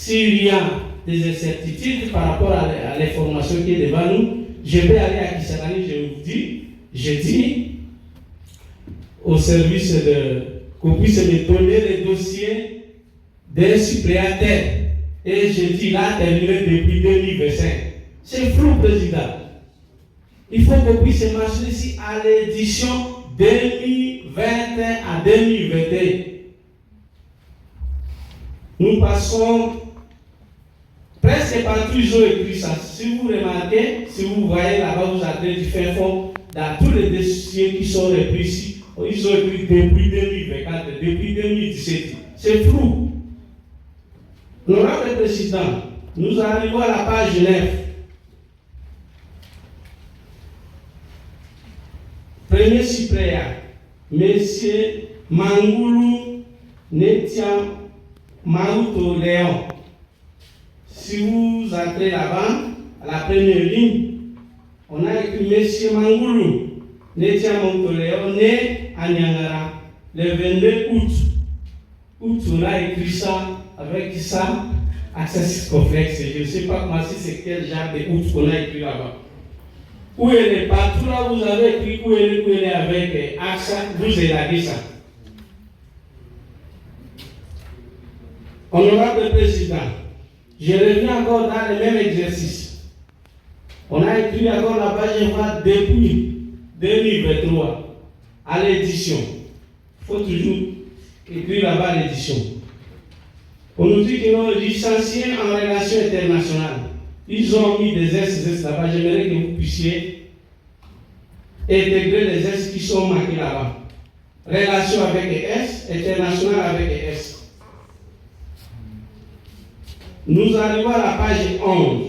s'il y a des incertitudes par rapport à l'information qui est devant nous, je vais aller à Kisangani, je dis au service qu'on puisse me donner les dossiers d'un suppléant et je dis là, terminé depuis 2025. C'est flou, président. Il faut qu'on puisse marcher ici à l'édition 2021 à 2021. Nous passons presque partout, ils ont écrit ça. Si vous remarquez, si vous voyez là-bas, vous avez du fin fond, dans tous les dossiers qui sont repris ici, ils ont écrit depuis 2024, depuis 2017. C'est flou. L'honorable président, nous arrivons à la page 9. Premier suppléant, Monsieur Mangoulou Netiam Maouto Léon. Si vous entrez là-bas, à la première ligne, on a écrit Monsieur Mangoulou Netiam Maouto Léon, né à Nyangara, le 22 août. On a écrit ça avec ça, access complexe. Je ne sais pas comment c'est quel genre de août qu'on a écrit là-bas. Où elle est partout là, vous avez écrit où elle est avec accent, vous élaguez ça. Honorable président, je reviens encore dans le même exercice. On a écrit encore là-bas, je vois depuis 2023 à l'édition. Il faut toujours écrire là-bas à l'édition. On nous dit qu'ils ont licencié en relations internationales. Ils ont mis des S là-bas. J'aimerais que vous puissiez intégrer les S qui sont marqués là-bas. Relations avec S, internationales avec S. Nous arrivons à la page 11.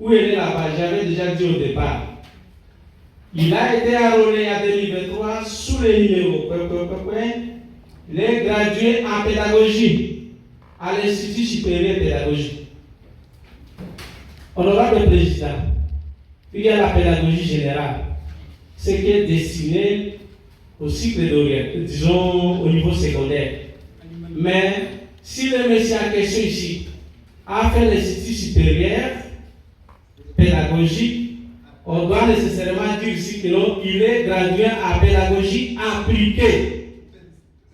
Où elle est là-bas? J'avais déjà dit au départ. Il a été enrôlé en 2023 sous le numéro. Il est gradué en pédagogie à l'Institut supérieur pédagogique. Honorable président, il y a la pédagogie générale, ce qui est destiné au cycle d'orientation, disons au niveau secondaire. Mais si le monsieur en question ici a fait l'Institut supérieur pédagogique, on doit nécessairement dire ici qu'il est gradué en pédagogie appliquée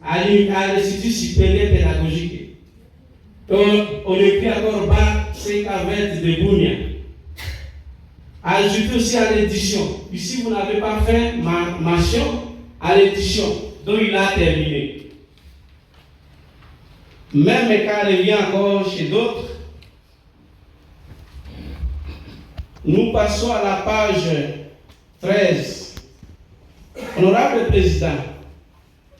à l'Institut supérieur pédagogique. Donc, on écrit encore bas C20 de Bounia. Ajoutez aussi à l'édition. Ici, vous n'avez pas fait mention à l'édition. Donc, il a terminé. Même quand il revient encore chez d'autres, nous passons à la page 13. Honorable président,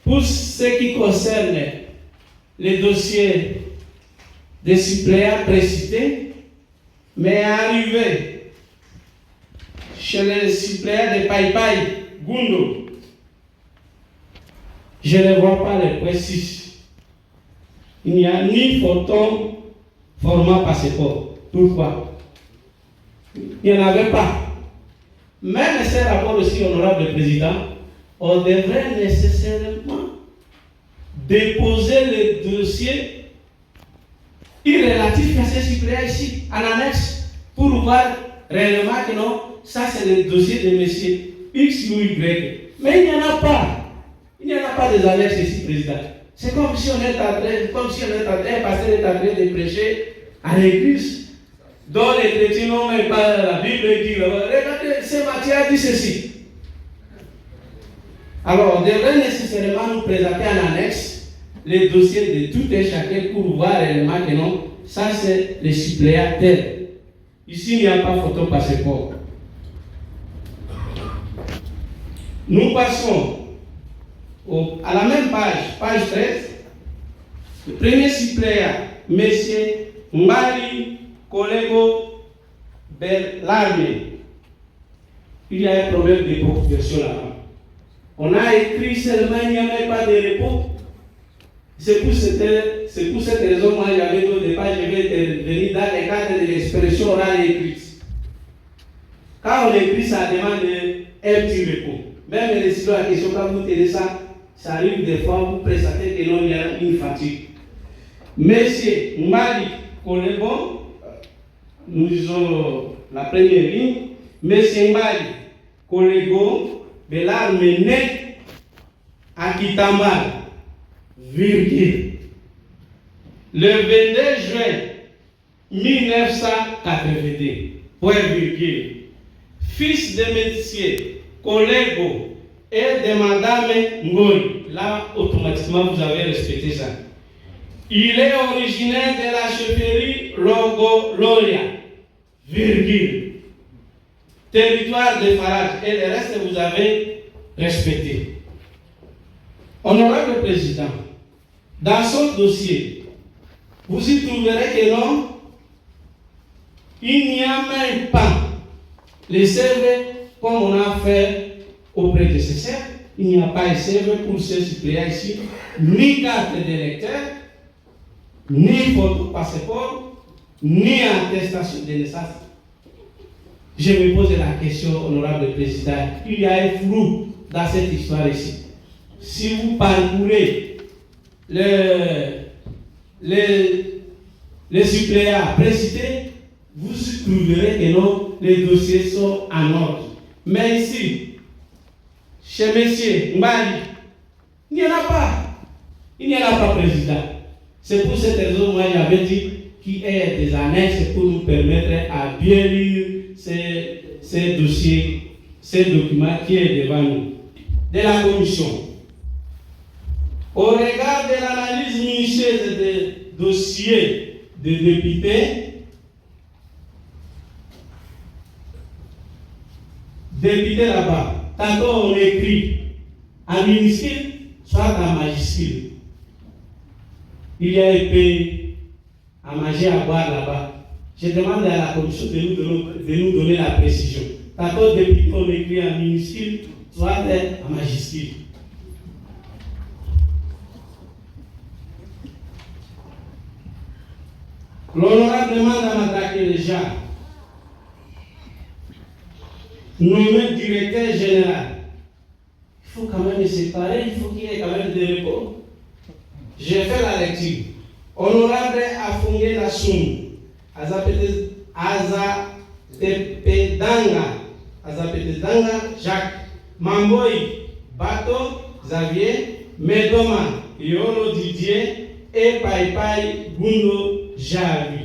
pour ce qui concerne les dossiers des suppléants précités, mais arrivé chez les suppléants de Païpaï, Gundo, je ne vois pas les précis. Il n'y a ni photo format passeport. Pourquoi? Il n'y en avait pas. Même ces rapports aussi, honorable président, on devrait nécessairement déposer les dossiers relatifs à ces suppléants ici, en annexe, pour voir réellement que non, ça c'est le dossier de M. X ou Y. Mais il n'y en a pas. Il n'y en a pas des annexes ici, président. C'est comme si on est en train, un pasteur est en train de prêcher à l'église, dont les chrétiens n'ont même pas la Bible et disent, regardez, ce Matthieu a dit ceci. Alors, on devrait nécessairement nous présenter en annexe les dossiers de tout et chacun pour voir réellement que non, ça c'est les suppléants tel. Ici, il n'y a pas photo passeport. Nous passons à la même page, page 13. Le premier suppléant, M. Mbali Kolego Belarme. Il y a un problème de population là-bas. On a écrit seulement, il n'y a même pas de repos. C'est pour cette raison, moi, j'avais dit au départ, je vais venir dans le cadre de l'expression orale écrite. Quand on écrit, ça demande un petit repos. Même les stylos à question, quand vous tenez ça, arrive des fois, vous présentez que non, il y a une fatigue. Monsieur Mali Kolebo, nous disons la première ligne, M. Mbali, Kolego, Belar Mené, Akitambal, virgule. Le 22 juin 1982, point virgule, fils de métier, Kolego et de Madame Ngoy, là automatiquement vous avez respecté ça. Il est originaire de la chefferie Logo-Loria, virgule. Territoire de Farage, et le reste vous avez respecté. Honorable Président, dans son dossier, vous y trouverez que non, il n'y a même pas les CV comme on a fait au prédécesseur. Il n'y a pas de CV pour ce suppléant ici, ni carte d'électeur, ni photo passeport, ni attestation de naissance. Je me pose la question, honorable président, il y a un flou dans cette histoire ici. Si vous parcourez les suppléants précités, vous trouverez que non, les dossiers sont en ordre. Mais ici, chez M. Mbali, il n'y en a pas. Il n'y en a pas, président. C'est pour cette raison, moi, j'avais dit qu'il y ait des annexes pour nous permettre à bien lire ces dossiers, ces documents qui est devant nous. De la commission. Au regard de l'analyse minutieuse des dossiers des députés, là-bas, tantôt on écrit en minuscule, soit en majuscule. Il y a épée à manger, à boire là-bas. Je demande à la commission de nous donner la précision. Tantôt député on écrit en minuscule, soit en majuscule. L'honorable demande à m'attaquer les gens. Nommé directeur général. Il faut quand même se séparer, il faut qu'il y ait quand même des repos. J'ai fait la lecture. Honorable Afunge Nassum, Azapetedanga Jacques, Mamboy Bato Xavier, Medoma Yolo Didier et Pai Gundo Javi.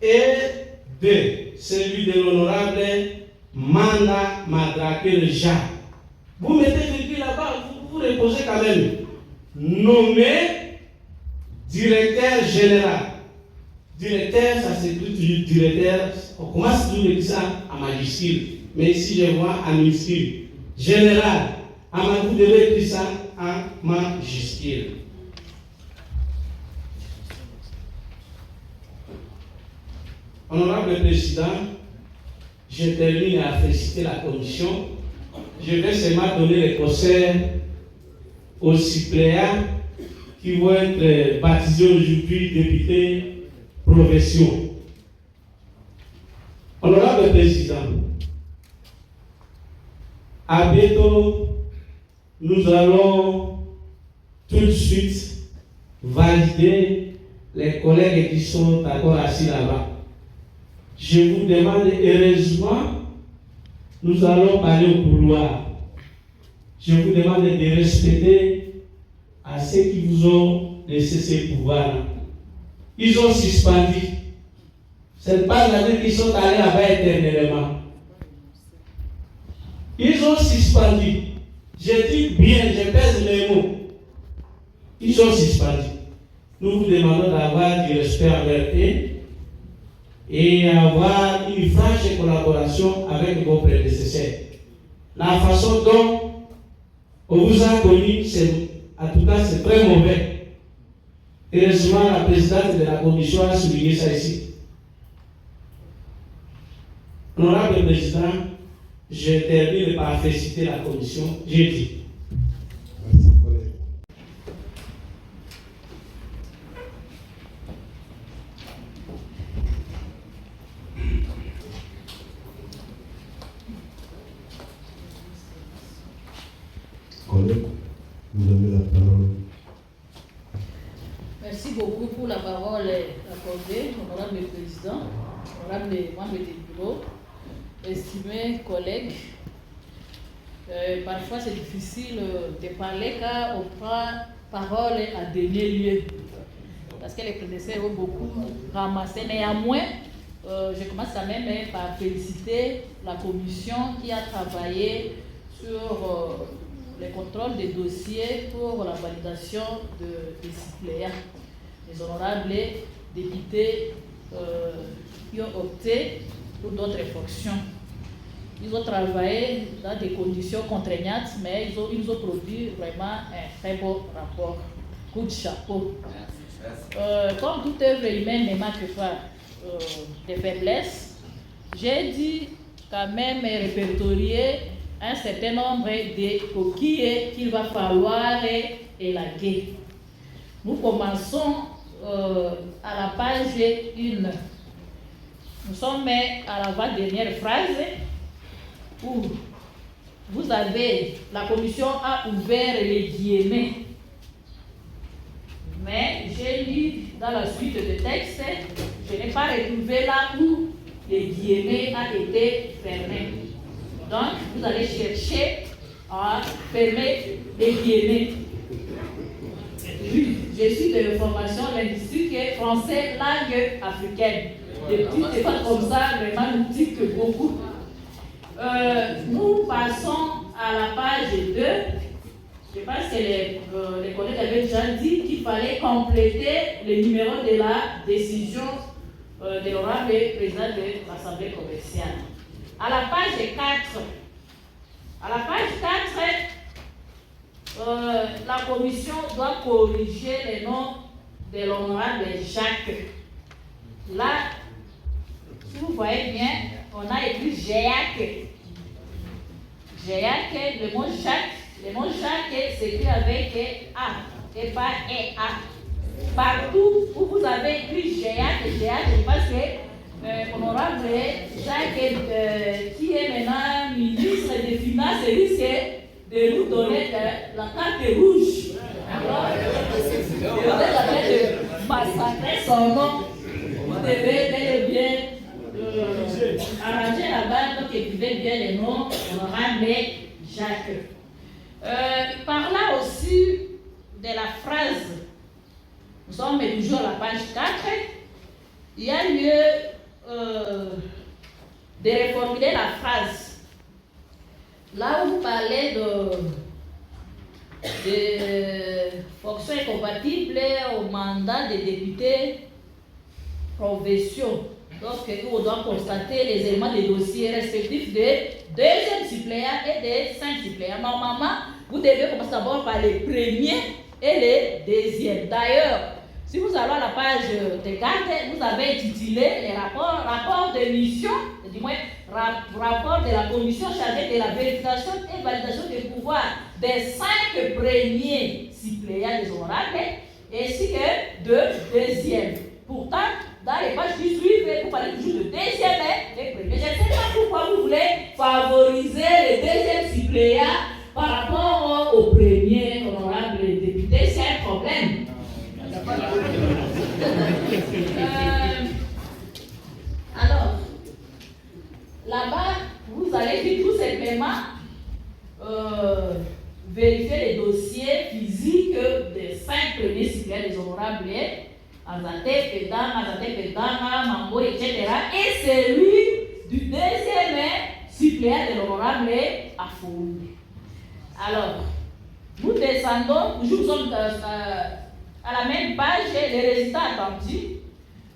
Et celui de l'honorable Manda Madrake Jacques. Vous mettez virgule là-bas, vous reposez quand même. Nommé directeur général. Directeur, ça s'écrit toujours directeur. On commence toujours avec ça en majuscule. Mais ici, je vois en minuscule. Général. Vous devez écrire ça en majuscule. Honorable Président, je termine à féliciter la commission. Je vais seulement donner les conseils aux suppléants qui vont être baptisés aujourd'hui députés profession. Honorable Président, à bientôt, nous allons tout de suite valider les collègues qui sont encore assis là-bas. Je vous demande, heureusement, nous allons parler au couloir. Je vous demande de respecter à ceux qui vous ont laissé ces pouvoirs. Ils ont suspendu. Ce n'est pas la vie qu'ils sont allés là-bas éternellement. Ils ont suspendu. Je dis bien, je pèse mes mots. Ils ont suspendu. Nous vous demandons d'avoir du respect envers eux et avoir une franche collaboration avec vos prédécesseurs. La façon dont on vous a connu, en tout cas, c'est très mauvais. Heureusement, la présidente de la commission a souligné ça ici. Honorable Président, je termine par féliciter la commission. J'ai dit. Merci, collègue. Collègue, vous avez la parole. Merci beaucoup pour la parole. accordé, honorable président, honorable membres du bureau, estimés collègues. Parfois c'est difficile de parler car on prend parole à dernier lieu. Parce que les prédécesseurs ont beaucoup ramassé. Néanmoins, je commence quand même par féliciter la commission qui a travaillé sur le contrôle des dossiers pour la validation des suppléants. Les honorables députés qui ont opté pour d'autres fonctions. Ils ont travaillé dans des conditions contraignantes, mais ils nous ont produit vraiment un très beau rapport. Coup de chapeau. Comme toute œuvre humaine ne manque pas de faiblesses, j'ai dû quand même répertorier un certain nombre de coquilles qu'il va falloir élaguer. Nous commençons à la page 1. Nous sommes à l'avant-dernière phrase où vous avez, la commission a ouvert les guillemets. Mais j'ai lu dans la suite de texte, je n'ai pas retrouvé là où les guillemets ont été fermés. Donc, vous allez chercher à fermer les guillemets. Oui, je suis de formation linguistique et français langue africaine. Des petites écoles comme ça, vraiment, nous tiquent beaucoup. Nous passons à la page 2. Je pense que les collègues avaient déjà dit qu'il fallait compléter le numéro de la décision de l'honorable président de l'Assemblée provinciale. À la page 4, la commission doit corriger le nom de l'honorable Jacques. Là, si vous voyez bien, on a écrit Géac. Géac, le mot Jacques s'écrit avec A et pas E-A. Partout où vous avez écrit Géac, je pense que honorable Jacques, qui est maintenant ministre des Finances, risque de nous donner la carte rouge. Alors, vous avez de massacrer son nom. Vous devez bel et bien arranger la barre, donc écrivez bien les noms, honorable Jacques. Par là aussi de la phrase, nous sommes toujours à la page 4, il y a lieu de reformuler la phrase. Là où vous parlez de fonctions incompatibles au mandat des députés provinciaux. Donc, on doit constater les éléments des dossiers respectifs des deuxième suppléants et des 5 suppléants. Normalement, vous devez commencer d'abord par les premiers et les deuxièmes. D'ailleurs, si vous allez à la page de garde, vous avez intitulé les rapports de mission, du moins rapport de la commission chargée de la vérification et validation des pouvoirs des 5 premiers suppléants des honorables, ainsi que de deuxième. Pourtant, dans les pages qui suivent, vous parlez toujours de deuxième et les premiers. Je ne sais pas pourquoi vous voulez favoriser les deuxièmes suppléants par rapport aux premiers honorables députés. C'est un problème. Alors, là-bas, vous allez dire tout simplement vérifier les dossiers physiques des 5 premiers suppléants des honorables. Azate, Pedama, Mambo, etc. Et celui du deuxième suppléant de l'honorable Afoui. Alors, nous descendons, nous sommes à la même page, les résultats attendus.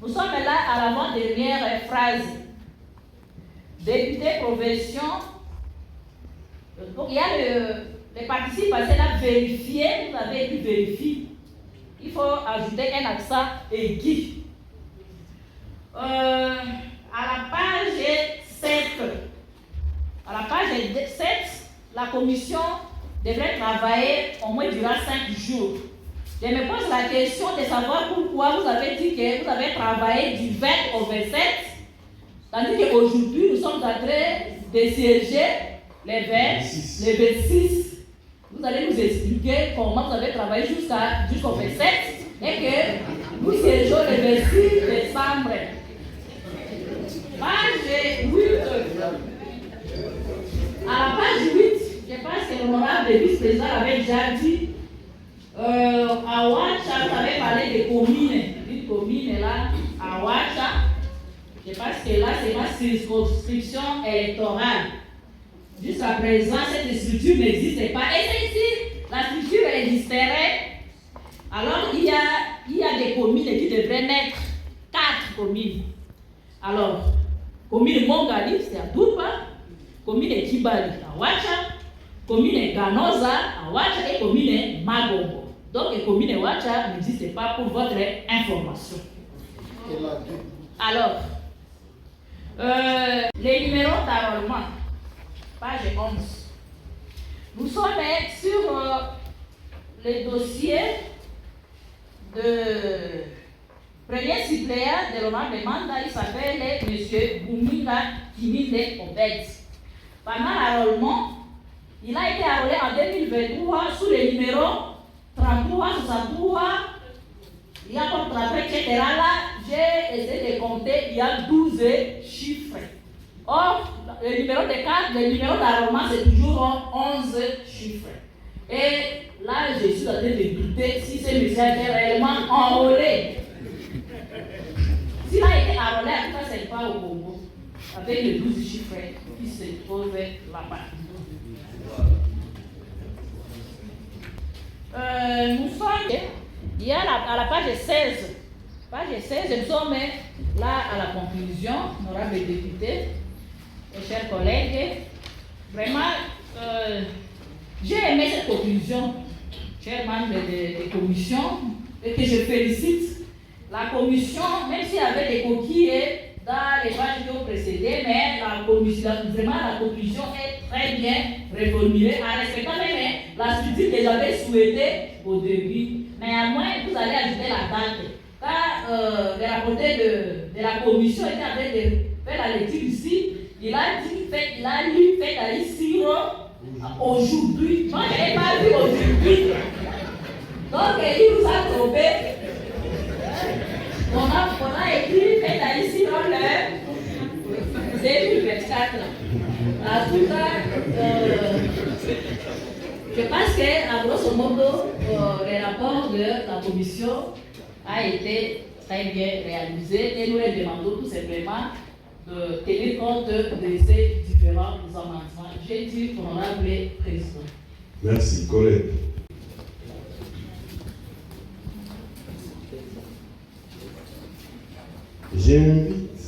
Nous sommes là à l'avant-dernière phrase. Député provinciaux. Donc, il y a les participants là vérifier, vous avez pu vérifier. Il faut ajouter un accent aigu. À la page 7, la commission devrait travailler au moins durant 5 jours. Je me pose la question de savoir pourquoi vous avez dit que vous avez travaillé du 20 au 27, tandis qu'aujourd'hui, nous sommes en train de siéger les 26. Vous allez nous expliquer comment vous avez travaillé jusqu'au 27 et que Nous siégeons le 26 décembre. Page 8. À la page 8, je pense que l'honorable vice-président avait déjà dit, à Ouacha, vous avez parlé de communes. Une commune là, à Ouacha. Je pense que là, c'est ma circonscription électorale. Jusqu'à présent, cette structure n'existait pas. Et si la structure existerait, alors il y a des communes qui devraient naître. 4 communes. Alors, commune Mongali, c'est à Touba, commune Kibali à Ouacha, commune Ganoza à Ouacha et commune Magombo. Donc, les communes Ouacha n'existent pas pour votre information. Alors, les numéros d'enrôlement, page 11. Nous sommes sur le dossier de premier suppléant de l'honorable mandat. Il s'appelle M. Bouminga Kiminde Obed. Pendant l'enrôlement, il a été enrôlé en 2023 sous le numéro 33, 63. Il y a comme 33, etc. Là, j'ai essayé de compter, il y a 12 chiffres. Or, le numéro de carte, le numéro d'enrôlement, c'est toujours 11 chiffres. Et là, je suis en train de douter si ce monsieur est réellement enrôlé. S'il a été enrôlé, en tout cas, c'est pas au Congo, avec les 12 chiffres qui se trouvent là-bas. Nous sommes, il y a à la page 16. Page 16, nous sommes là à la conclusion, honorable député, mes chers collègues. Vraiment, j'ai aimé cette conclusion, chers membres de commission, et que je félicite la commission, même s'il y avait des coquilles dans les pages qui ont précédé, mais la commission, vraiment la conclusion est très bien reformulée, en respectant même la structure que j'avais souhaitée au début. Néanmoins, vous allez ajouter la date. Quand le rapporteur de la commission était en train de faire la lecture ici, il a lu fait aller Siro aujourd'hui. Moi, je n'ai pas vu aujourd'hui. Donc, il nous a trompé. On a écrit fait aller Siro le 2024. En tout cas, je pense qu'à grosso modo, le rapport de la commission a été très bien réalisé et nous les demandons tout simplement de tenir compte de ces différents amendements. J'ai dit, honorable président. Merci, collègue. J'invite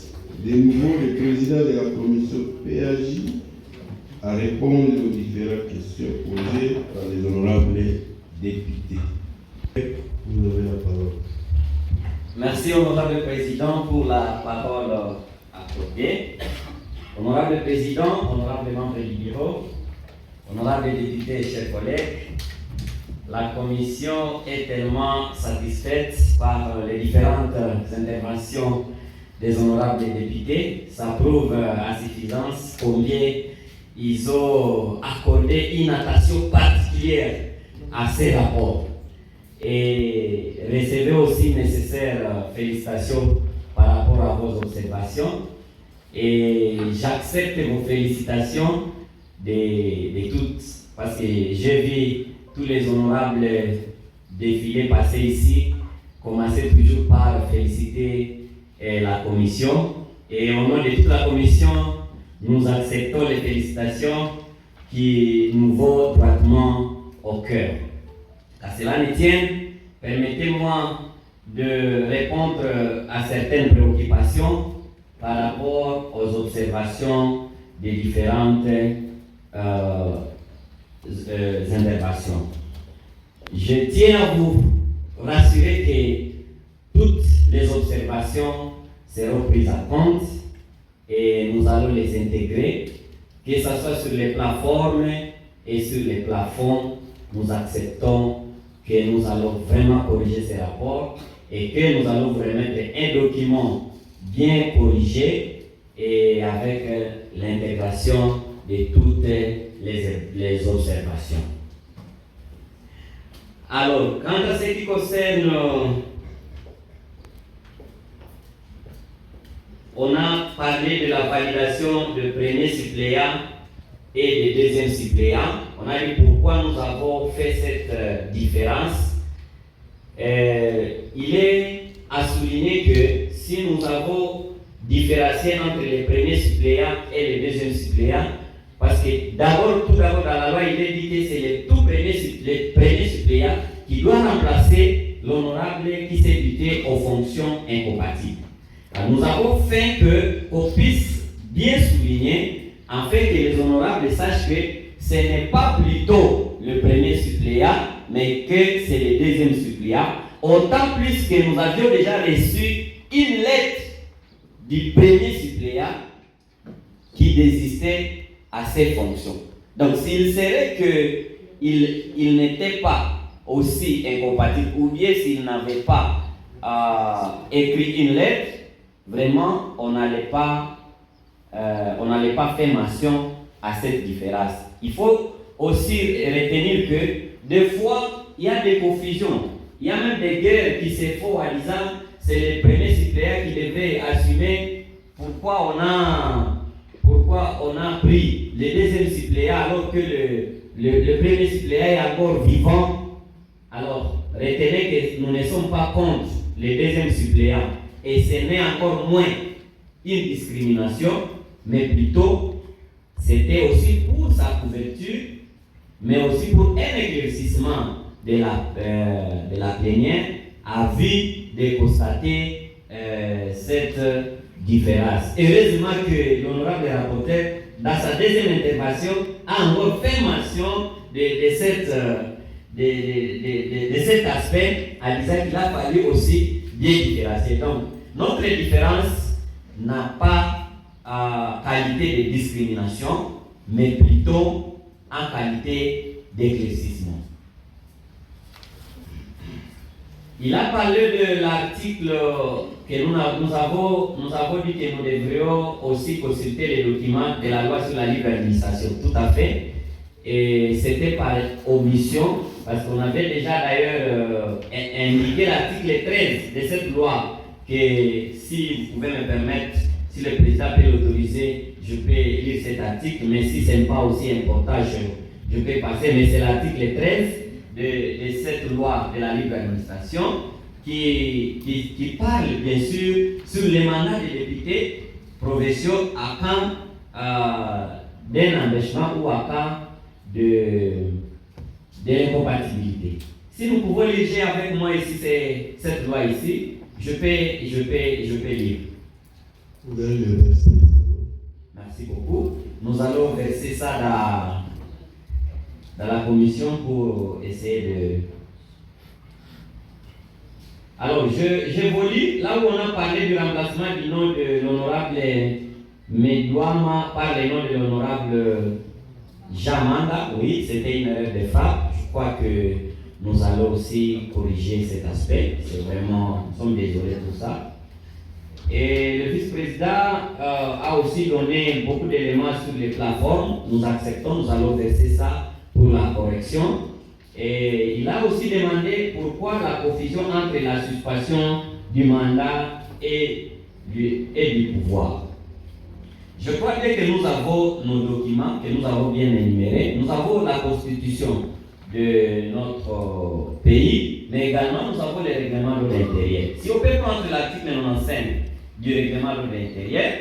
de nouveau le président de la commission PAJ à répondre aux différentes questions posées par les honorables députés. Vous avez la parole. Merci, honorable président, pour la parole accordée. Honorable président, honorable membre du bureau, honorable député et chers collègues, la commission est tellement satisfaite par les différentes interventions des honorables députés. Ça prouve à suffisance combien ils ont accordé une attention particulière à ces rapports. Et recevez aussi nécessaires félicitations par rapport à vos observations. Et j'accepte vos félicitations de toutes, parce que j'ai vu tous les honorables défilés passer ici, commencer toujours par féliciter la commission. Et au nom de toute la commission, nous acceptons les félicitations qui nous vont droitement au cœur. À cela ne tienne, permettez-moi de répondre à certaines préoccupations par rapport aux observations des différentes interventions. Je tiens à vous rassurer que toutes les observations seront prises en compte et nous allons les intégrer, que ce soit sur les plateformes et sur les plafonds. Nous acceptons que nous allons vraiment corriger ces rapports et que nous allons vous remettre un document bien corrigé et avec l'intégration de toutes les observations. Alors, quant à ce qui concerne on a parlé de la validation de premier suppléant et de deuxième suppléant. On a dit pourquoi nous avons fait cette différence. Il est à souligner que si nous avons différencié entre les premiers suppléants et les deuxièmes suppléants, parce que tout d'abord dans la loi, il est dit que c'est les premiers suppléants qui doivent remplacer l'honorable qui s'est buté aux fonctions incompatibles. Alors, nous avons fait qu'on puisse bien souligner, en fait, que les honorables sachent que ce n'est pas plutôt le premier suppléant, mais que c'est le deuxième suppléant. Autant plus que nous avions déjà reçu une lettre du premier suppléant qui désistait à ses fonctions. Donc, s'il serait qu'il n'était pas aussi incompatible, ou bien s'il n'avait pas écrit une lettre, vraiment, on n'allait pas faire mention à cette différence. Il faut aussi retenir que des fois, il y a des confusions. Il y a même des guerres qui se font en disant c'est les premiers suppléants qui devaient assumer pourquoi on a pris les deuxièmes suppléants alors que le premier suppléant est encore vivant. Alors, retenez que nous ne sommes pas contre les deuxièmes suppléants et ce n'est encore moins une discrimination, mais plutôt c'était aussi pour sa couverture, mais aussi pour un éclaircissement de la plénière à vue de constater cette différence. Heureusement que l'honorable rapporteur, dans sa deuxième intervention, a encore fait mention de cet aspect, en disant qu'il a fallu aussi bien différencier. Donc, notre différence n'a pas qualité de discrimination, mais plutôt en qualité d'éclaircissement. Il a parlé de l'article que nous avons dit que nous devrions aussi consulter les documents de la loi sur la libre administration. Tout à fait. Et c'était par omission, parce qu'on avait déjà d'ailleurs indiqué l'article 13 de cette loi, que si vous pouvez me permettre, si le président peut l'autoriser, je peux lire cet article, mais si ce n'est pas aussi important, je peux passer. Mais c'est l'article 13 de cette loi de la libre administration qui parle bien sûr sur les mandats des députés provinciaux à cas d'un empêchement ou à cas de l'incompatibilité. Si nous pouvons lire avec moi ici cette loi ici, je peux lire. Vous allez le verser. Merci beaucoup. Nous allons verser ça dans la commission pour essayer de... Alors, je vous lis, là où on a parlé du remplacement du nom de l'honorable Medouama par le nom de l'honorable Jamanda. Oui, c'était une erreur de frappe. Je crois que nous allons aussi corriger cet aspect. C'est vraiment, nous sommes désolés pour ça. Et le vice-président a aussi donné beaucoup d'éléments sur les plateformes. Nous acceptons, nous allons verser ça pour la correction. Et il a aussi demandé pourquoi la confusion entre la suspension du mandat et du pouvoir. Je crois bien que nous avons nos documents, que nous avons bien énumérés. Nous avons la constitution de notre pays, mais également nous avons les règlements de l'intérieur. Si on peut prendre l'article 95 du règlement de l'intérieur,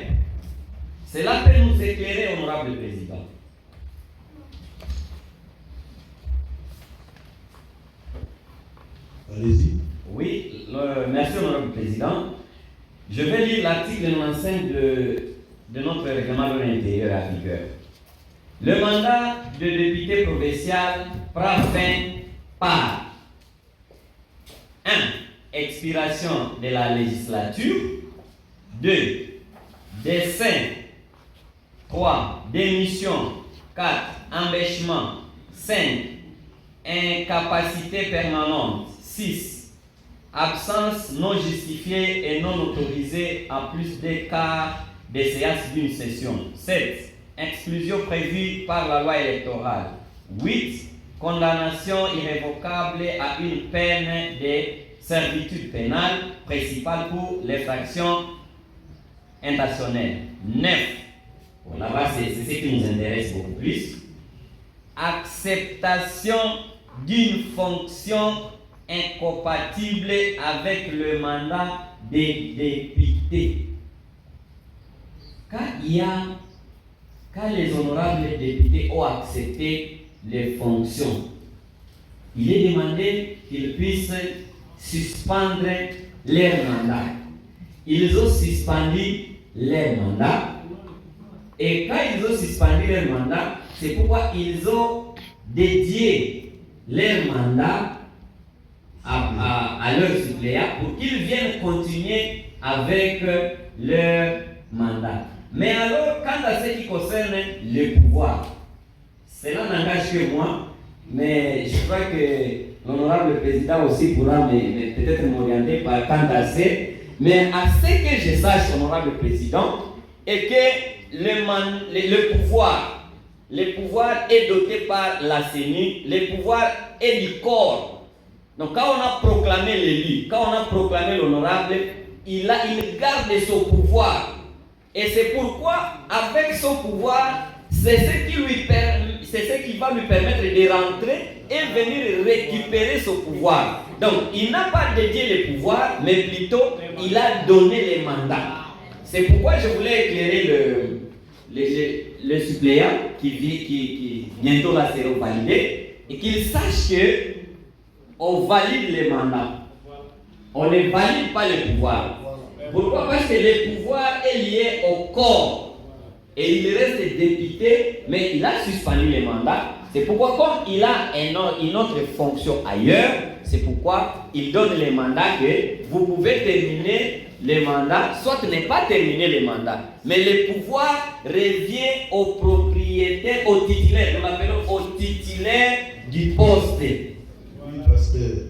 cela peut nous éclairer, honorable président. Allez-y. Oui, merci, honorable président. Je vais lire l'article 95 de notre règlement de l'intérieur à vigueur. Le mandat de député provincial prend fin par 1. Expiration de la législature. 2. Décès. 3. Démission. 4. Empêchement. 5. Incapacité permanente. 6. Absence non justifiée et non autorisée en plus des cas des séances d'une session. 7. Exclusion prévue par la loi électorale. 8. Condamnation irrévocable à une peine de servitude pénale principale pour l'infraction intentionnel. 9. Bon, là-bas, c'est ce qui nous intéresse beaucoup plus. Acceptation d'une fonction incompatible avec le mandat des députés. Quand les honorables députés ont accepté les fonctions, il est demandé qu'ils puissent suspendre leur mandat. Ils ont suspendu leur mandat. Et quand ils ont suspendu leur mandat, c'est pourquoi ils ont dédié leur mandat à leur suppléant pour qu'ils viennent continuer avec leur mandat. Mais alors, quant à ce qui concerne le pouvoir, cela n'engage que moi, mais je crois que l'honorable président aussi pourra peut-être m'orienter par quant à ce. Mais à ce que je sache, honorable président, est que le pouvoir est doté par la CENI, le pouvoir est du corps. Donc quand on a proclamé l'élu, quand on a proclamé l'honorable, il garde son pouvoir. Et c'est pourquoi, avec son pouvoir, c'est ce qui va lui permettre de rentrer et venir récupérer son pouvoir. Donc, il n'a pas dédié le pouvoir, mais plutôt, il a donné les mandats. C'est pourquoi je voulais éclairer le suppléant qui bientôt là sera validé, et qu'il sache que on valide les mandats. On ne valide pas le pouvoir. Pourquoi? Parce que le pouvoir est lié au corps. Et il reste député, mais il a suspendu les mandats. C'est pourquoi, comme il a une autre fonction ailleurs, c'est pourquoi il donne les mandats que vous pouvez terminer les mandats, soit ne pas terminer les mandats. Mais le pouvoir revient au propriétaire, au titulaire. Nous l'appelons au titulaire du poste. Oui, pasteur.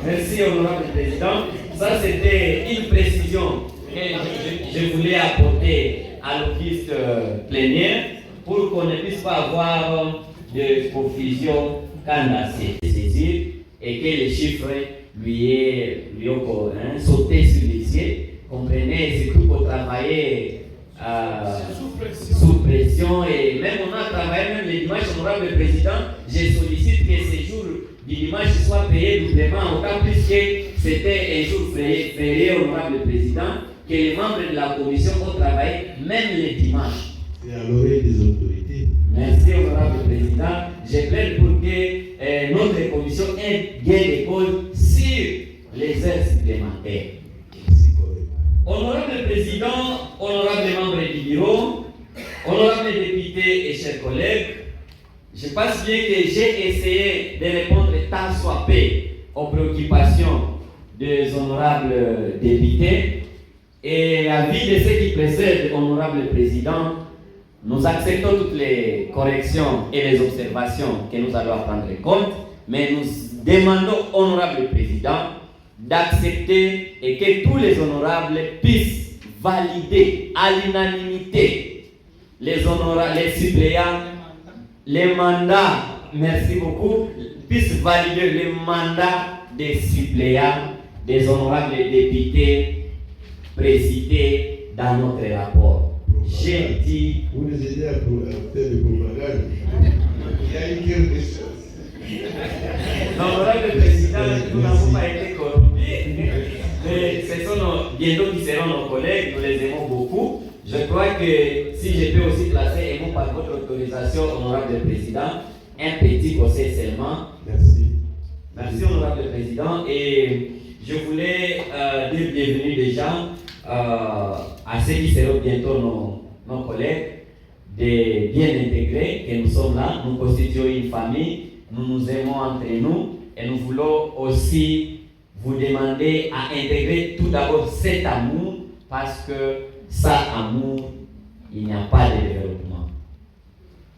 Merci, honorable président. Ça, c'était une précision que je voulais apporter à l'office plénière pour qu'on ne puisse pas avoir de confusion quant à ces saisires et que les chiffres lui ont sauté sur les yeux. Comprenez, c'est tout pour travailler sous pression, et même on a travaillé même les dimanches, honorable président. Je sollicite que ces jours du dimanche soient payés doublement, autant plus que c'était un jour férié, honorable président, que les membres de la commission ont travaillé même les dimanches. C'est à l'oreille des autorités. Merci, honorable président. Je plaide pour que notre commission ait bien des causes sur les heures supplémentaires. Honorable président, honorable membre du bureau, honorable députés et chers collègues, je pense bien que j'ai essayé de répondre tant soit peu aux préoccupations des honorables députés. Et à vie de ce qui précède, honorable président, nous acceptons toutes les corrections et les observations que nous allons prendre compte, mais nous demandons, honorable président, d'accepter et que tous les honorables puissent valider à l'unanimité les suppléants, les mandats, merci beaucoup, puissent valider les mandats des suppléants, des honorables députés précités dans notre rapport. J'ai dit. Vous nous aidez à faire le propagande. Il y a une guerre de choses. Honorable président, nous n'avons pas été corrompus, mais ce sont bientôt qui seront nos collègues, nous les aimons beaucoup. Je crois que si je peux aussi placer un mot par votre autorisation, honorable président, un petit conseil seulement. Merci. Merci, honorable président. Et je voulais dire bienvenue déjà à ceux qui seront bientôt nos collègues, de bien intégrés, que nous sommes là, nous constituons une famille. Nous nous aimons entre nous et nous voulons aussi vous demander à intégrer tout d'abord cet amour, parce que sans amour, il n'y a pas de développement.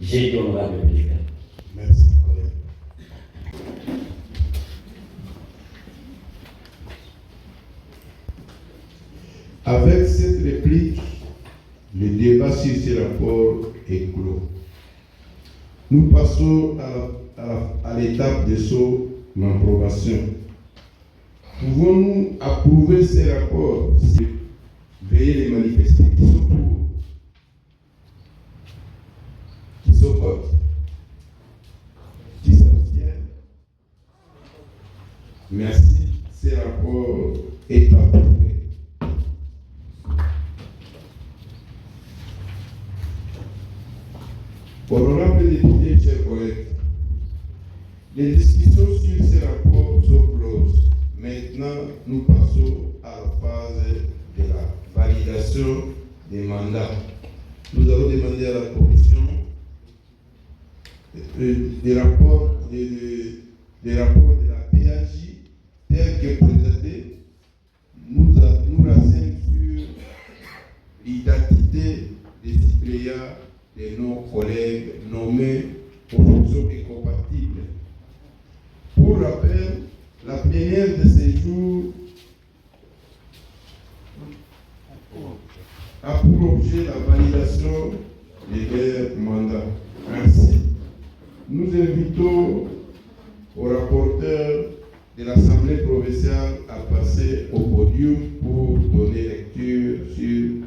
J'ai dit honorable président. Merci. Avec cette réplique, le débat sur ce rapport est clos. Nous passons à l'étape de son approbation. Pouvons-nous approuver ces rapports? Veuillez les manifester. Qui sont pour? Qui sont contre? Qui s'abstiennent? Merci. Ces rapports est approuvé. Honorables députés, chers collègues, les discussions sur ces rapports sont closes. Maintenant, nous passons à la phase de la validation des mandats. Nous allons demander à la commission des rapports de la PAJ tels que présentés. Nous renseignent sur l'identité des suppléants de nos collègues nommés aux fonctions incompatibles. Pour rappel, la plénière de ces jours a pour objet la validation de leur mandat. Ainsi, nous invitons au rapporteur de l'Assemblée provinciale à passer au podium pour donner lecture du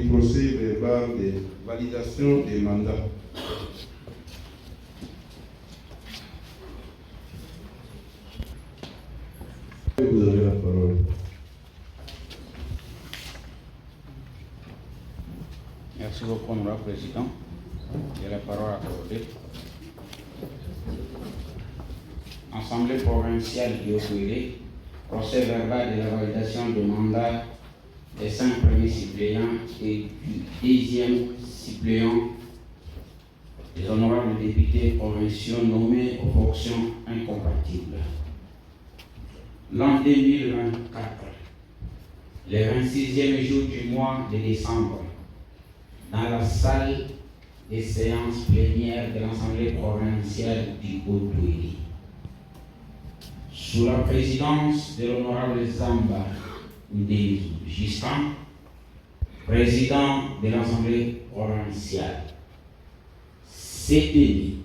procès verbal de validation des mandats. Vous avez la parole. Merci beaucoup, Honorable Président. J'ai la parole accordée. Assemblée provinciale du Haut-Uélé, procès verbal de la validation du mandat des 5 premiers suppléants et du 10e suppléant des honorables députés provinciaux nommés aux fonctions incompatibles. L'an 2024, le 26e jour du mois de décembre, dans la salle des séances plénières de l'Assemblée provinciale du Haut-Uélé, sous la présidence de l'honorable Zamba Ndezu Justin, président de l'Assemblée provinciale, s'est tenu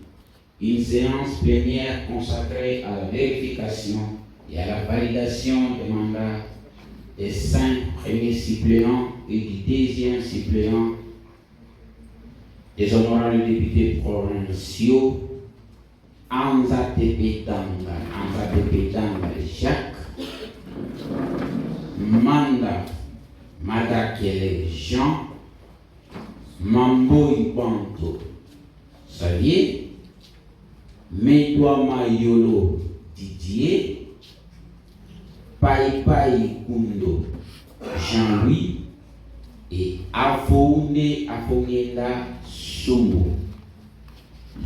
une séance plénière consacrée à la vérification et à la validation des mandats des 5 premiers suppléants et du 10e suppléant des honorables députés provinciaux Anzatepetanga Jacques, Manda Madakele Jean, Mambo Ibanto Xavier, Medwa Mayolo Didier, Pai Kundo Jean-Louis et Afoune Afongenda Soumbo,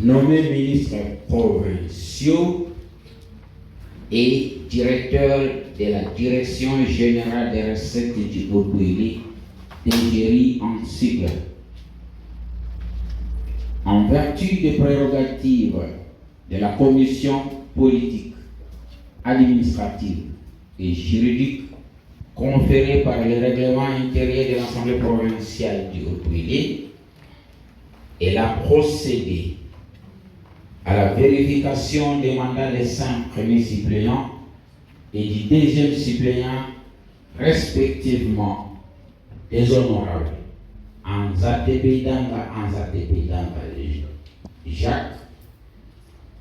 nommé ministre provinciaux et directeur de la Direction générale des recettes du Haut-Uélé, d'Ingérie en sigle. En vertu des prérogatives de la commission politique, administrative et juridique conférées par le règlement intérieur de l'Assemblée provinciale du Haut-Uélé, elle a procédé à la vérification des mandats des 5 premiers suppléants et du 10e suppléant, respectivement, des honorables Anzatepetanga Jacques,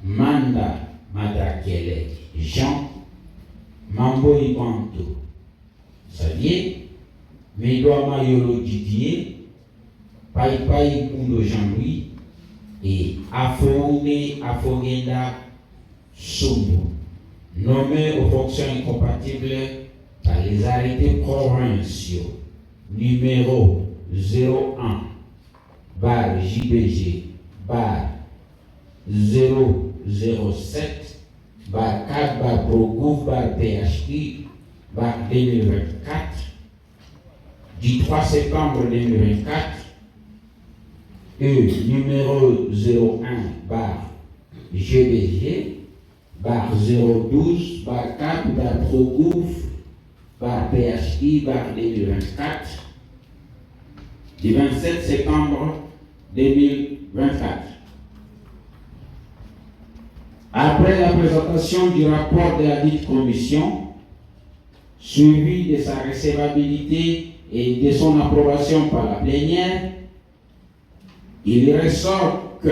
Manda Madakele Jean, Mambo Ibanto Xavier, Medwa Mayolo Didier, Pai Kundo Jean-Louis et Afoune Afongenda Soumbo, nommés aux fonctions incompatibles par les arrêtés provinciaux numéro 01 bar JBG bar 007 bar 4 bar Progouf bar PHI bar 2024 du 3 septembre 2024 et numéro 01 bar GBG bar 012 bar 4 bar Progouf bar PHI bar 2024 du 27 septembre 2024. Après la présentation du rapport de la dite commission, suivi de sa recevabilité et de son approbation par la plénière, il ressort que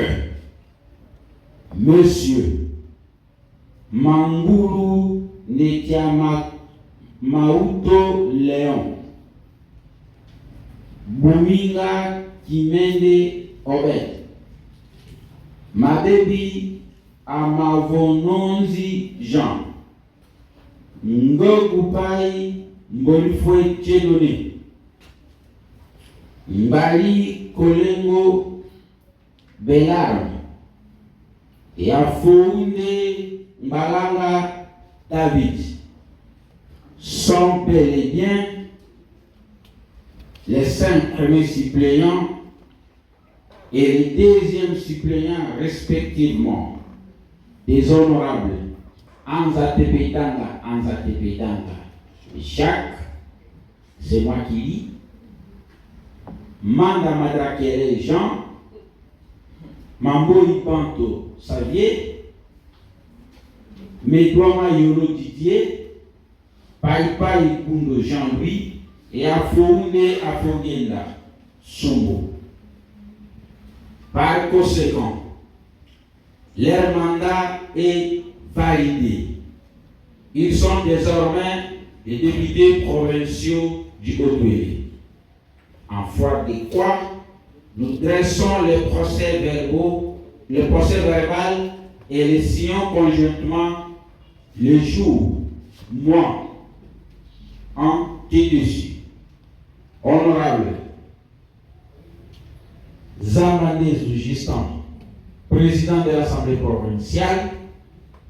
Monsieur Mangulu Netiama Mauto Léon Bouminga Kimende Obed Mabebi Amavononzi Jean Ngogupai Mbolifwe Tchelone Mbali Kolengo Belarme et Afounde Mbalanga David sont bel et bien les 5 premiers suppléants et les deuxièmes suppléants respectivement des honorables Anzatepetanga, Jacques, c'est moi qui lis, Manda Madrakele Jean, Mambo Ipanto Xavier, Medouama Yolo Didier, Paipa Ikundo Jean-Louis et Afoune Afogenda Sombo. Par conséquent, leur mandat est validé. Ils sont désormais les députés provinciaux du Haut-Uélé. En foi de quoi, nous dressons les procès verbaux, le procès verbal et les signons conjointement le jour, mois, an et dessus. Honorable Zamane Zougistan, président de l'Assemblée provinciale,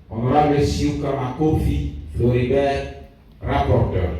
honorable Siouka Makofi Floribert, rapporteur.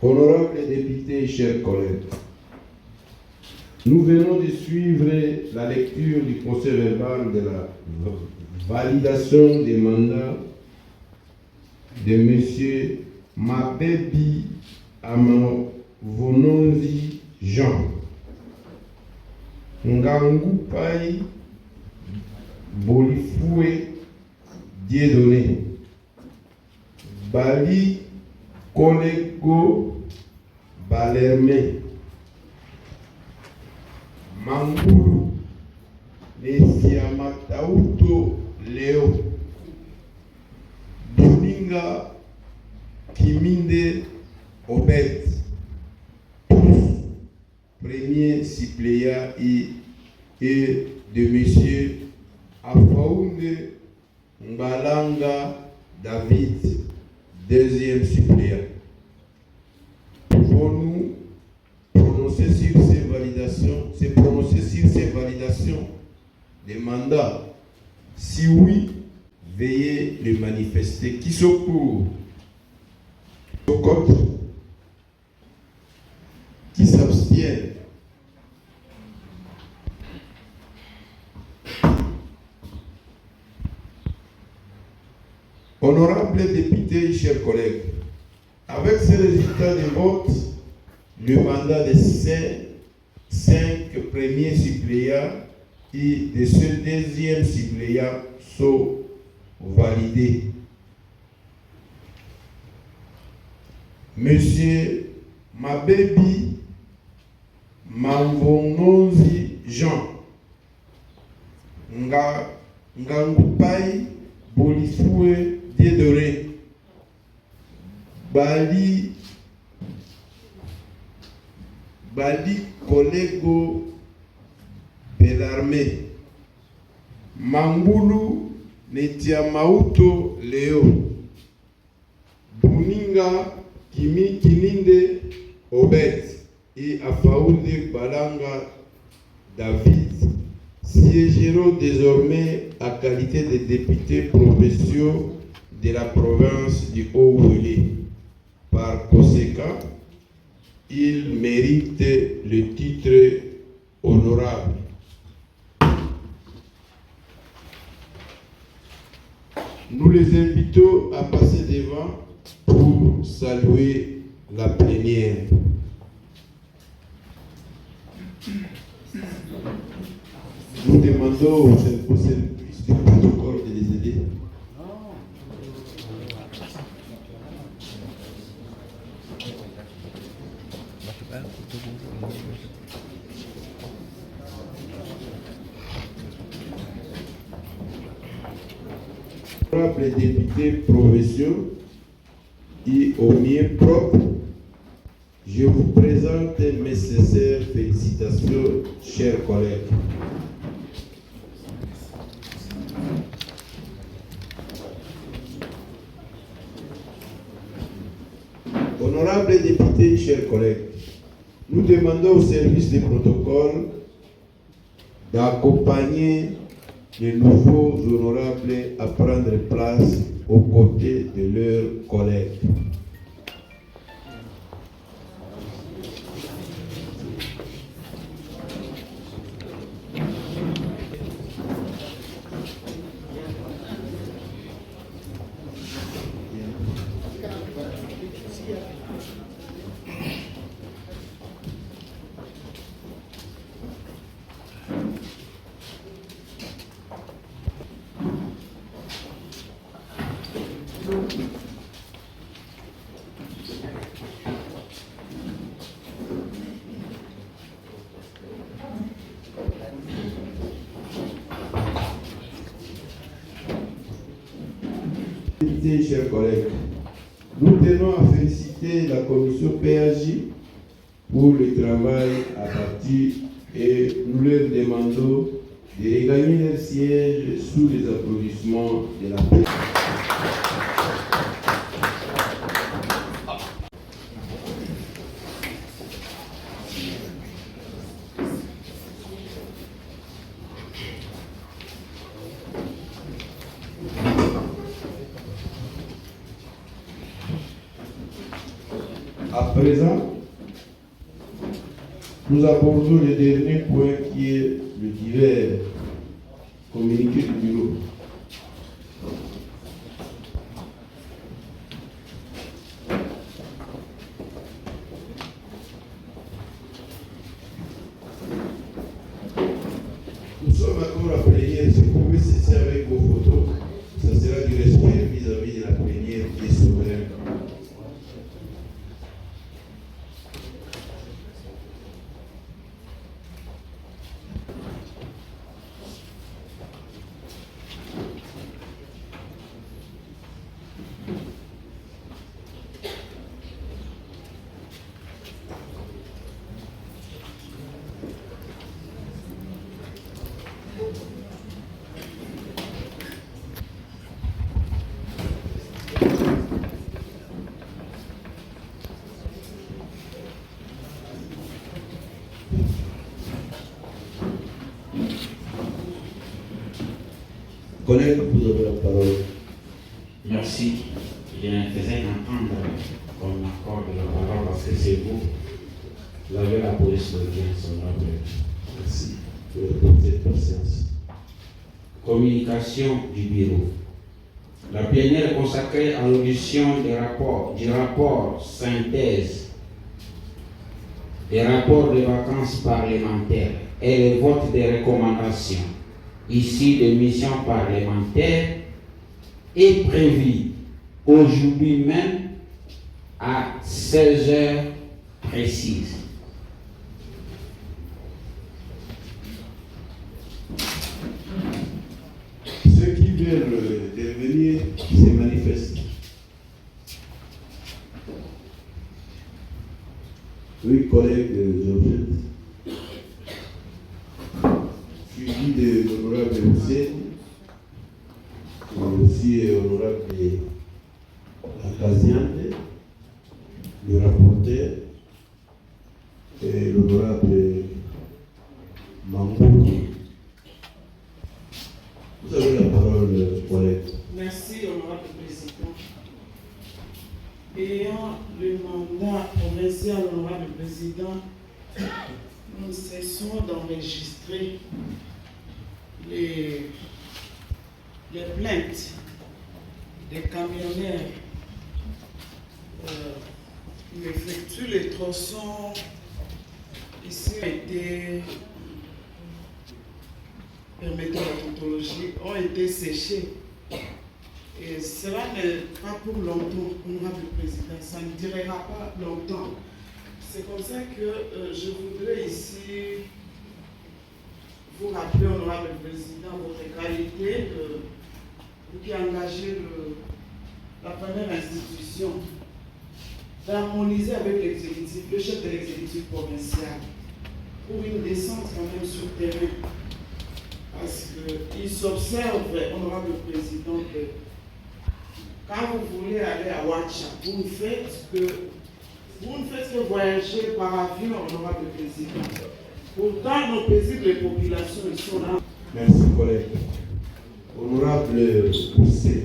Honorables députés, chers collègues, nous venons de suivre la lecture du procès verbal de la validation des mandats de M. Mabebi Amavononzi Jean, Ngangupai Bolifoué Dieudonné, Bali Kolego Balerme, Mangulu Nesiamatauto Léo, Bouminga Kiminde Obed, tous premiers suppléants et de M. Afaounde Mbalanga David, deuxième suppléant. Pouvons-nous prononcer sur ces validations des mandats? Si oui, veuillez les manifester. Qui sont pour? Contre? Qui s'abstiennent? Honorables députés, chers collègues, avec ces résultats de vote, le mandat de ces 5 premiers suppléants et de ce deuxième suppléant sont validés. Monsieur Mabebi Mamvononzi Jean, Ngangupai Bolifoué Dieudonné, Bali Kolego Belarme, Mambulu Netiamauto Leo, Buninga Kininde Obed et Afaoude Balanga David siégeront désormais à qualité de députés provinciaux de la province du Haut-Volé. Par conséquent, ils méritent le titre honorable. Nous les invitons à passer devant pour saluer la plénière. Nous demandons au service du protocole de les aider. Les députés provinciaux et au mien propre, je vous présente mes sincères félicitations, chers collègues. Honorables députés, chers collègues, nous demandons au service des protocoles d'accompagner les nouveaux honorables à prendre place aux côtés de leurs collègues. Chers collègues, nous tenons à féliciter la commission PAJ pour le travail abattu et nous leur demandons de regagner leur siège sous les applaudissements de la paix. À présent, nous abordons le dernier point qui est le divers communiqué du bureau. Nous sommes encore à plénière, si vous pouvez cesser avec vos photos, ça sera du respect vis-à-vis de la plénière qui est souveraine. Collègue, vous avez la parole. Merci. Je faisais entendre qu'on m'accorde la parole parce que c'est vous. Vous avez la police de bien, son ordre. Merci pour cette patience. Communication du bureau. La plénière consacrée à l'audition du rapport synthèse des rapports de vacances parlementaires et le vote des recommandations ici des missions parlementaires est prévu aujourd'hui même à 16 heures précises. Ceux qui veulent devenir se manifestent. Oui. collègue Georgette, suivi de l'honorable Hussein, et aussi l'honorable Akaziande, le rapporteur, et l'honorable Mambourou. Vous avez la parole, collègue. Merci, honorable président. Ayant le mandat provincial, honorable président, nous cessons d'enregistrer les plaintes des camionneurs qui effectuent les tronçons ici ont été, permettez la tautologie, ont été séchés. Et cela n'est pas pour longtemps, honorable président, ça ne durera pas longtemps. C'est comme ça que je voudrais ici vous rappeler, honorable président, votre qualité, vous qui engagez la première institution, d'harmoniser avec l'exécutif, le chef de l'exécutif provincial, pour une descente quand même sur le terrain. Parce qu'il s'observe, honorable président, que quand vous voulez aller à Ouacha, vous ne faites que voyager par avion, honorable président. Pourtant, nos paisibles populations, ils sont là. Merci, collègue. Honorable Poussé.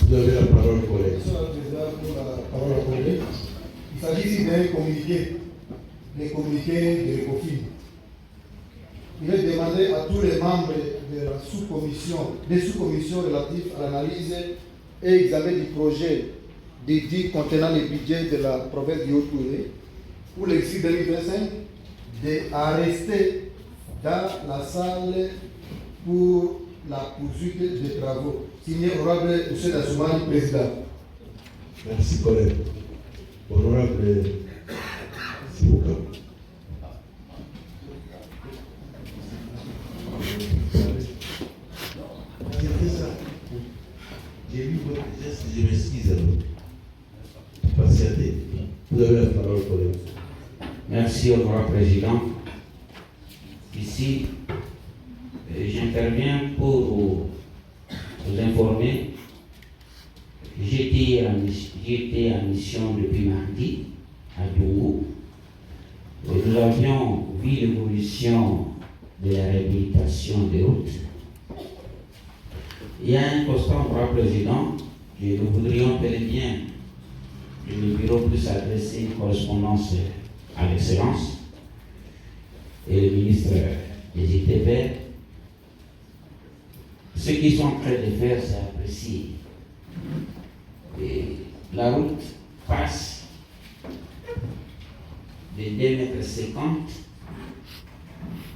Vous avez la parole, collègue. Il s'agit ici d'un communiqué, les communiqués de l'ECOFIN. Il est demandé à tous les membres de la des sous-commissions relatives à l'analyse et examen du projet dédié contenant le budget de la province du Haut-Toué pour l'exercice 2025 à rester dans la salle pour la poursuite des travaux. Signé honorable M. Dassoumani, président. Merci, collègue. Honorable Sibouka. J'ai fait ça. J'ai vu votre geste, je m'excuse alors. Patientez. Vous avez la parole, collègue. Merci, honorable président. Ici, j'interviens pour vous informer. J'étais en mission depuis mardi à Togo. Nous avions vu l'évolution de la réhabilitation des routes. Il y a un constat, honorable président, que nous voudrions bel et bien que le bureau puisse adresser une correspondance à l'excellence et le ministre des ITP. Ce qu'ils sont en train de faire, c'est apprécié. Et la route passe de 2,50 m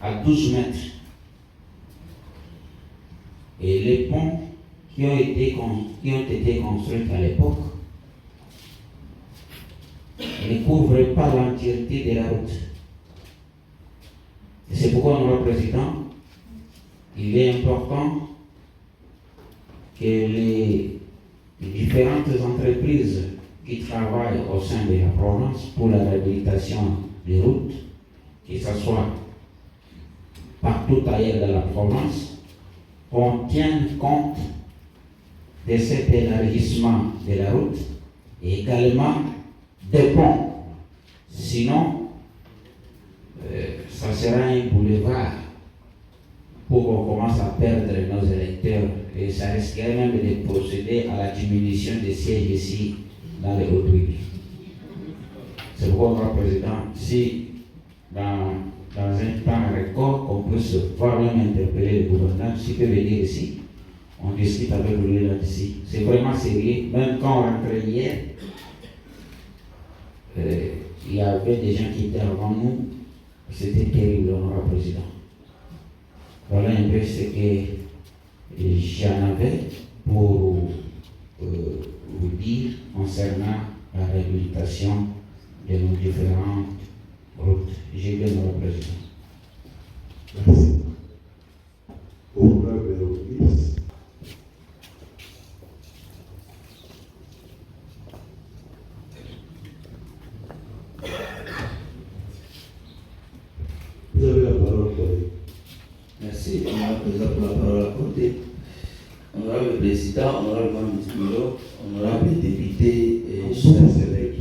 à 12 mètres. Et les ponts qui ont été construits à l'époque ne couvrent pas l'entièreté de la route. Et c'est pourquoi, honorable président, il est important que les différentes entreprises qui travaillent au sein de la province pour la réhabilitation des routes, que ce soit partout ailleurs dans la province, qu'on tienne compte de cet élargissement de la route et également des ponts. Sinon, ça sera un boulevard pour qu'on commence à perdre nos électeurs et ça risquerait même de procéder à la diminution des sièges ici dans les Hautes-Villes. C'est pourquoi, honorable président, si dans un temps record qu'on puisse voir même interpeller le gouvernement, ce qui peut venir ici, on discute avec lui là-dessus. C'est vraiment sérieux. Même quand on rentrait hier, il y avait des gens qui étaient avant nous. C'était terrible, honorable président. Voilà un peu ce que j'en avais pour vous dire concernant la réhabilitation de nos différentes routes. J'ai bien, honorable président. Merci. Honorable ministre. Merci, honorable président, pour la parole accordée. Honorable président, honorable membre du bureau, honorable député et chers collègues.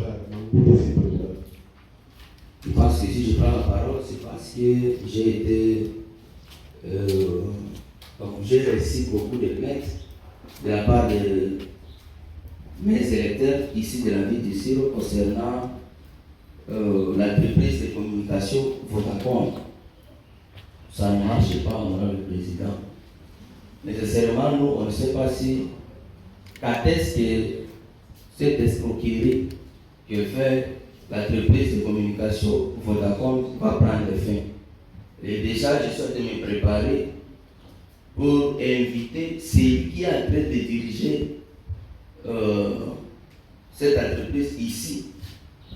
Je pense que si je prends la parole, c'est parce que j'ai été. J'ai reçu beaucoup de plaintes de la part de mes électeurs ici de la ville du Siro concernant l'entreprise de communication Vodacom. Ça ne marche pas, honorable président. Nécessairement, nous, on ne sait pas si, quand est-ce que cette escroquerie que fait l'entreprise de communication Vodacom va prendre fin. Et déjà, je suis en train de me préparer pour inviter celui qui est en train de diriger cette entreprise ici,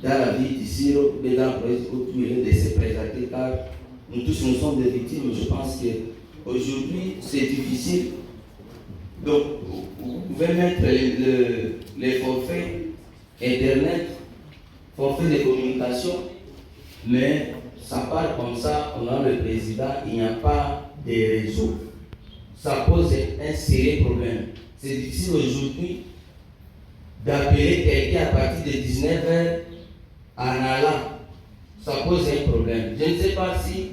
dans la ville d'ici, dans la province de se présenter, car nous tous nous sommes des victimes. Je pense qu'aujourd'hui, c'est difficile. Donc, vous pouvez mettre les forfaits Internet, forfaits de communication, mais ça part comme ça, on a le président, il n'y a pas de réseau. Ça pose un sérieux problème. C'est difficile aujourd'hui d'appeler quelqu'un à partir de 19h en allant. Ça pose un problème. Je ne sais pas si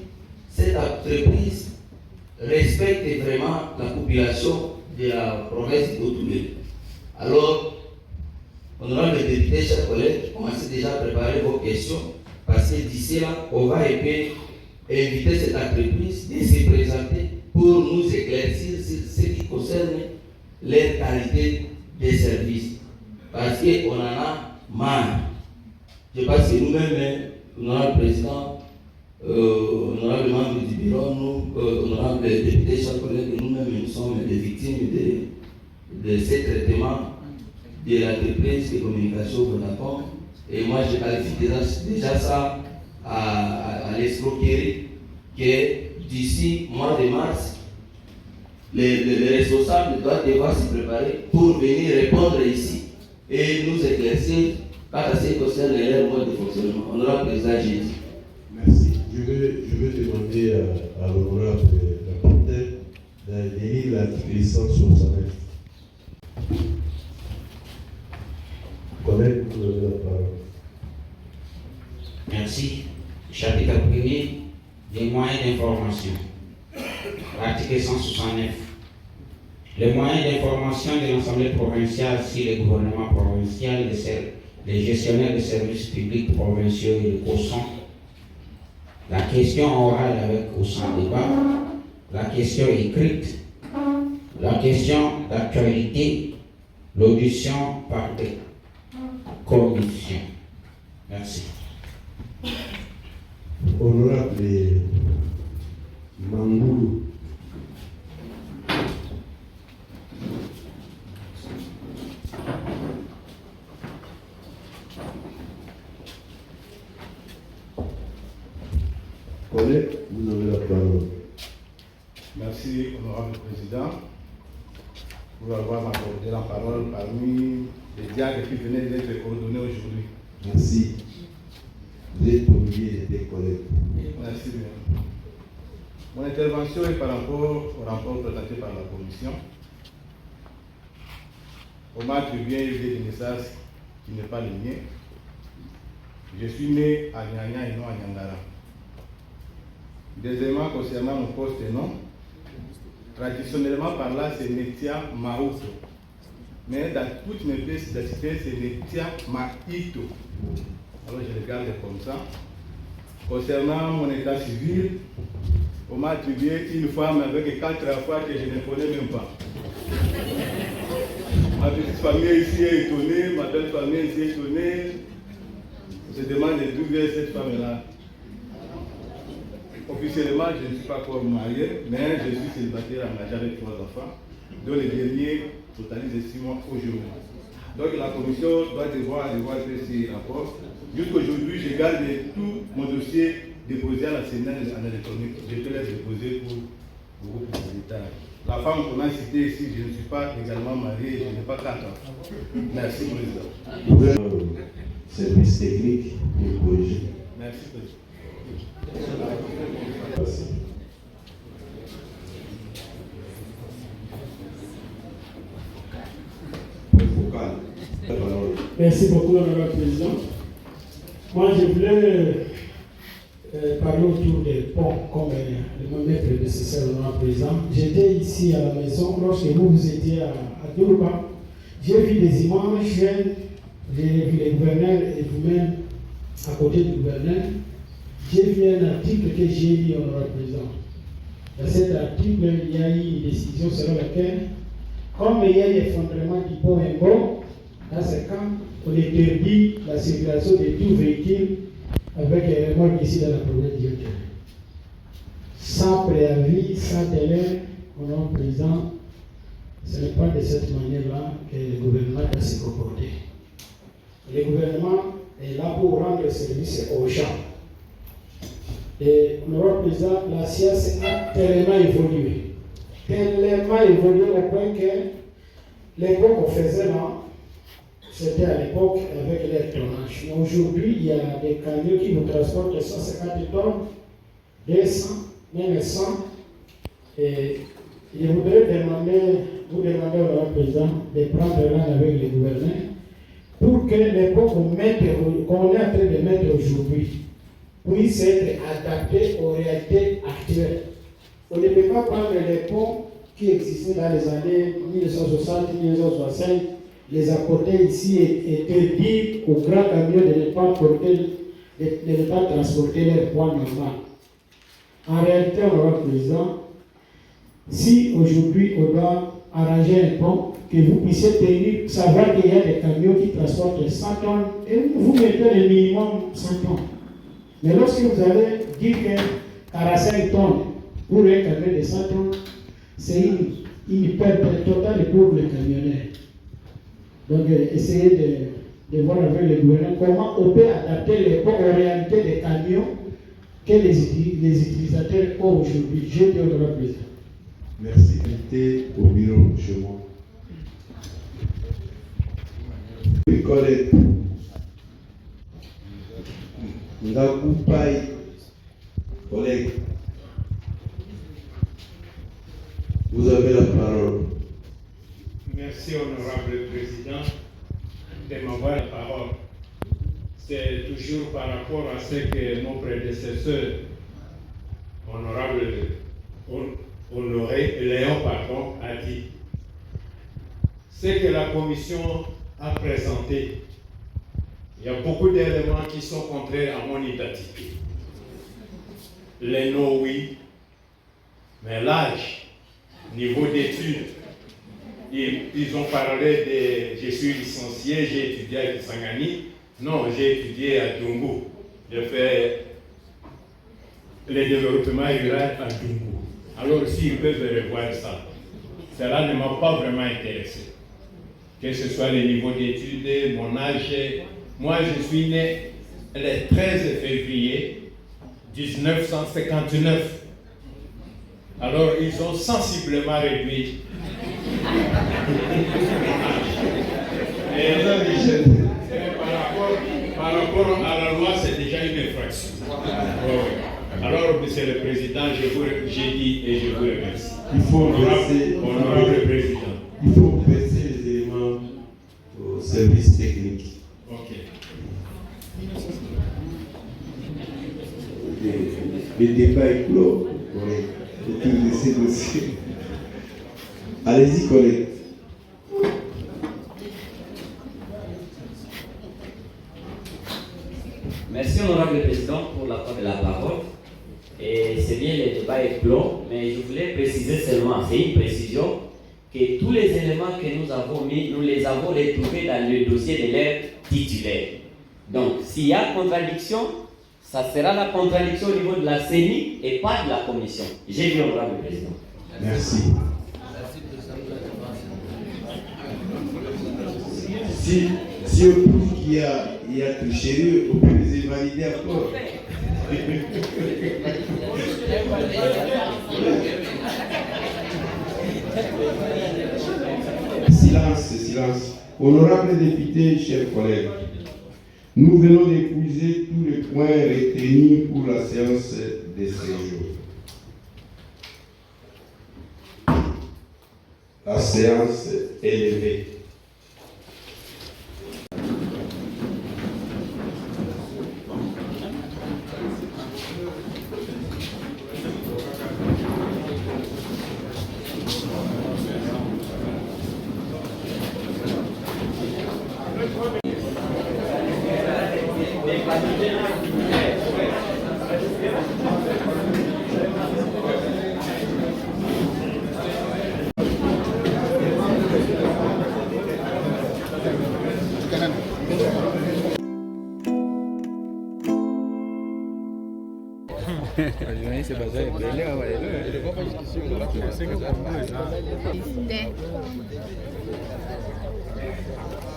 cette entreprise respecte vraiment la population de la province d'Otoulé. Alors, honorable député, chers collègues, commencez déjà à préparer vos questions, parce que d'ici là, on va inviter cette entreprise de se présenter pour nous éclaircir sur ce qui concerne leur qualité de service. Parce qu'on en a marre. Je pense que nous-mêmes, honorable président, honorable membre du bureau, nous, honorable député, chers collègues, nous-mêmes, nous sommes des victimes de ce traitement de l'entreprise de communication Vodacom. Et moi, je qualifie déjà ça à l'escroquerie, que d'ici mois de mars, les responsables doivent devoir se préparer pour venir répondre ici et nous éclaircir quant à ce qui concerne leur mode de fonctionnement. Honorable président, j'ai dit. Merci. Je vais demander à l'honorable rapporteur de lire l'article 169. Collègue, vous avez la parole. Merci. Chapitre 1er des moyens d'information. Article 169. Les moyens d'information de l'Assemblée provinciale sur le gouvernement provincial, les gestionnaires de services publics provinciaux et le COSAN. La question orale avec COSAN débat. La question écrite. La question d'actualité. L'audition par des commissions. Merci. Honorable Mangoulou. Collègue, vous avez la parole. Merci, honorable président, pour avoir accordé la parole parmi les dialogues qui venaient d'être coordonnés aujourd'hui. Merci. Vous êtes oublié des collègues. Merci bien. Mon intervention est par rapport au rapport présenté par la commission. On m'a attribué des messages qui n'est pas le mien. Je suis né à Nyanya et non à Nyangara. Deuxièmement, concernant mon poste et nom, traditionnellement par là, c'est Netia Maouto. Mais dans toutes mes pièces d'identité, c'est Netia Maito. Alors je regarde comme ça. Concernant mon état civil, on m'a attribué une femme avec 4 enfants que je ne connais même pas. Ma petite famille ici est étonnée, ma belle famille ici est étonnée. On se demande d'où vient cette femme-là. Officiellement, je ne suis pas encore marié, mais je suis célibataire engagé avec 3 enfants, dont le dernier totalise 6 mois aujourd'hui. Donc la commission doit devoir faire ces rapports. Jusqu'aujourd'hui, je garde tout mon dossier déposé à la Sénat en électronique. Je peux les déposer pour beaucoup plus de détails. La femme qu'on a citée ici, je ne suis pas également marié, je n'ai pas 4 ans. Merci, président. Service technique et projet. Merci, président. local. Merci beaucoup, Madame la Présidente. Moi, je voulais parler autour des ponts, comme mon prédécesseur, Madame la Présidente. J'étais ici à la maison lorsque vous étiez à Dourouba. J'ai vu des images, j'ai vu les gouverneurs et vous-même à côté du gouverneur. J'ai vu un article que j'ai lu, Madame la Présidente. Dans cet article, il y a eu une décision selon laquelle, comme il y a l'effondrement du pont Ngo, dans ce cas, on interdit la circulation de tout véhicule avec les remorques ici dans la province du Yopougon. Sans préavis, sans délai, on est présent. Ce n'est pas de cette manière-là que le gouvernement doit se comporter. Le gouvernement est là pour rendre service aux gens. Et le président, la science a tellement évolué au point que l'époque qu'on faisait là, c'était à l'époque avec les tonnages. Mais aujourd'hui, il y a des camions qui vous transportent 150 tonnes, 200, même 100. Et je voudrais vous demander au président de prendre l'an avec les gouverneurs pour que l'époque qu'on est en train de mettre aujourd'hui puisse être adapté aux réalités actuelles. On ne peut pas prendre les ponts qui existaient dans les années 1960-1960, les apporter ici et dire aux grands camions de ne pas transporter leur poids normal. En réalité, on aura président, si aujourd'hui on doit arranger un pont, que vous puissiez tenir, savoir qu'il y a des camions qui transportent 100 tonnes, et vous mettez le minimum 100 tonnes. Mais lorsque vous allez dire que 45 tonnes pour un camion de 100 tonnes, c'est une perte totale pour les camionneurs. Donc, essayez de voir avec le gouvernement comment on peut adapter les ponts aux réalités des camions que les utilisateurs ont aujourd'hui. Je te donne la présidente. Merci. Invité au bureau chez moi. Mes collègues, collègues, vous avez la parole. Merci, honorable président, de m'avoir la parole. C'est toujours par rapport à ce que mon prédécesseur, honorable Honoré Léon, a dit. Ce que la commission a présenté, il y a beaucoup d'éléments qui sont contraires à mon identité. Les noms, oui, mais l'âge, niveau d'études, ils ont parlé de je suis licencié, j'ai étudié à Kisangani. Non, j'ai étudié à Dungu. J'ai fait le développement rural à Dungu. Alors s'ils peuvent revoir ça, cela ne m'a pas vraiment intéressé. Que ce soit le niveau d'études, mon âge. Moi, je suis né le 13 février 1959. Alors, ils ont sensiblement réduit. Par rapport à la loi, c'est déjà une infraction. Alors, Monsieur le Président, j'ai dit et je vous remercie. Il faut baisser, honorable Président. Il faut baisser les éléments au service technique. Ok. Le débat est clos, collègue, autour de ces dossiers. Allez-y, collègue. Merci, honorable président, pour l'accord de la parole. Et c'est bien, le débat est clos, mais je voulais préciser seulement, c'est une précision, que tous les éléments que nous avons mis, nous les avons retrouvés dans le dossier de l'air titulaire. Donc, s'il y a contradiction, ça sera la contradiction au niveau de la CENI et pas de la commission. J'ai dit, honorable président. Merci. Si on trouve qu'il y a tricherie, on peut les valider encore. Silence. Honorables députés, chers collègues, nous venons d'épuiser tous les points retenus pour la séance de ce jour. La séance est levée.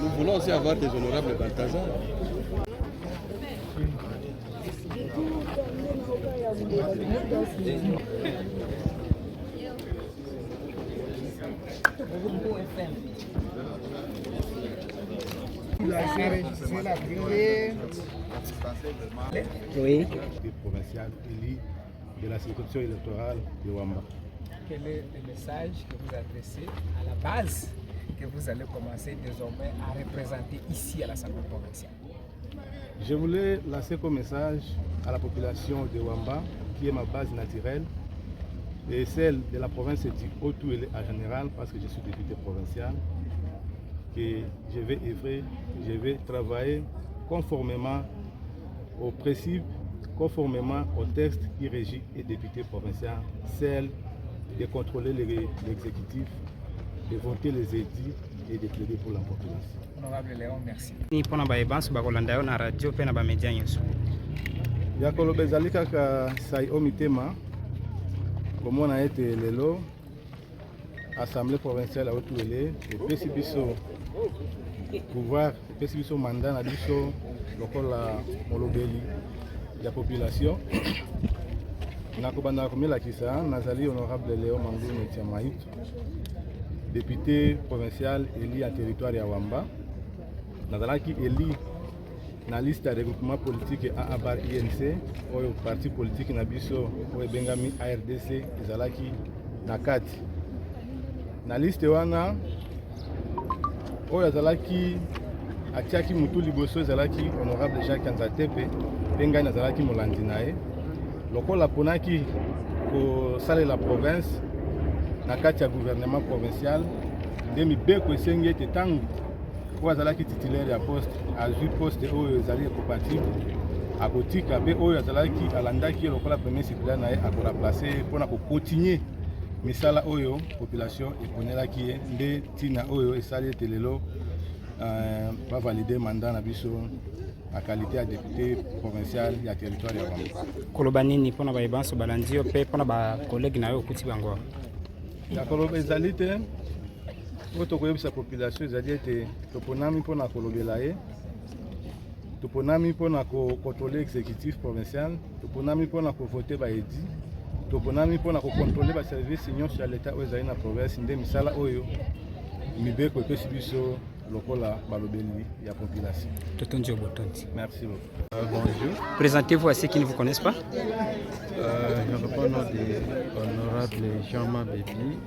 Nous voulons aussi avoir des honorables Balthazar. Oui. Provincial élu de la circonscription électorale de Wamba. Quel est le message que vous adressez à la base que vous allez commencer désormais à représenter ici à l'Assemblée provinciale? Je voulais lancer comme message à la population de Wamba, qui est ma base naturelle, et celle de la province du Haut-Touélé en général, parce que je suis député provincial, que je vais œuvrer, je vais travailler conformément aux principes, conformément au texte qui régit les députés provinciaux, celle de contrôler l'exécutif, de voter les édits et de plaider pour la population. Honorable Léon, merci. Nipona bayebansu bakolanda yo na radio pe na bamedia nyonso. Yakoloba ezali kaka sai o mitema komona ete lelo Assemblée provinciale ya Haut-Touélé epesi biso pouvoir, epesi biso mandat na biso lokola molobeli ya population. Nakobanda komelakisa nazali honorable Léon Mangou Netiamaït, député provincial élu en territoire ya Wamba. Nazalaki élu na liste ya regroupement politique AA bar INC, oyo parti politique na biso oyo bengami ARDC ezalaki na kati. Na liste wana oyo azalaki atiaki mutu liboso ezalaki honorable Jacques Kanzatepe, pe ngai nazalaki molandi na ye. Lokola ponaki kosalela province na kati ya gouvernement provincial, nde mibeko esengi ete ntango oyo azalaki titulaire ya poste azwi poste oyo ezali incompatible akotika, mpe oyo azalaki alandaki lokola premier circulaire na ye akoraplace mpona kokontinue misala oyo population eponelaki ye, nde ntina oyo esali ete lelo bavalide mandat na biso à qualité de député provincial ya territoire ya Wamba. Koloba nini mpona bayebansu balandi yo pe mpona bakolege na yo okuti bango? Yakoloba ezali te oyo tokoyebisa population ezali ete toponami mpona kolobela ye, toponami mpona kocontrôler exécutif provincial, toponami mpona kovote baedi, toponami mpona kocontrôler baservice nyonso ya leta oyo ezali na province, nde misala oyo mibeko epesi biso lokola balobeli ya population. Merci beaucoup. Bonjour. Présentez-vous à ceux qui ne vous connaissent pas. Je réponds au nom de l'honorable Jean-Marc Bébi,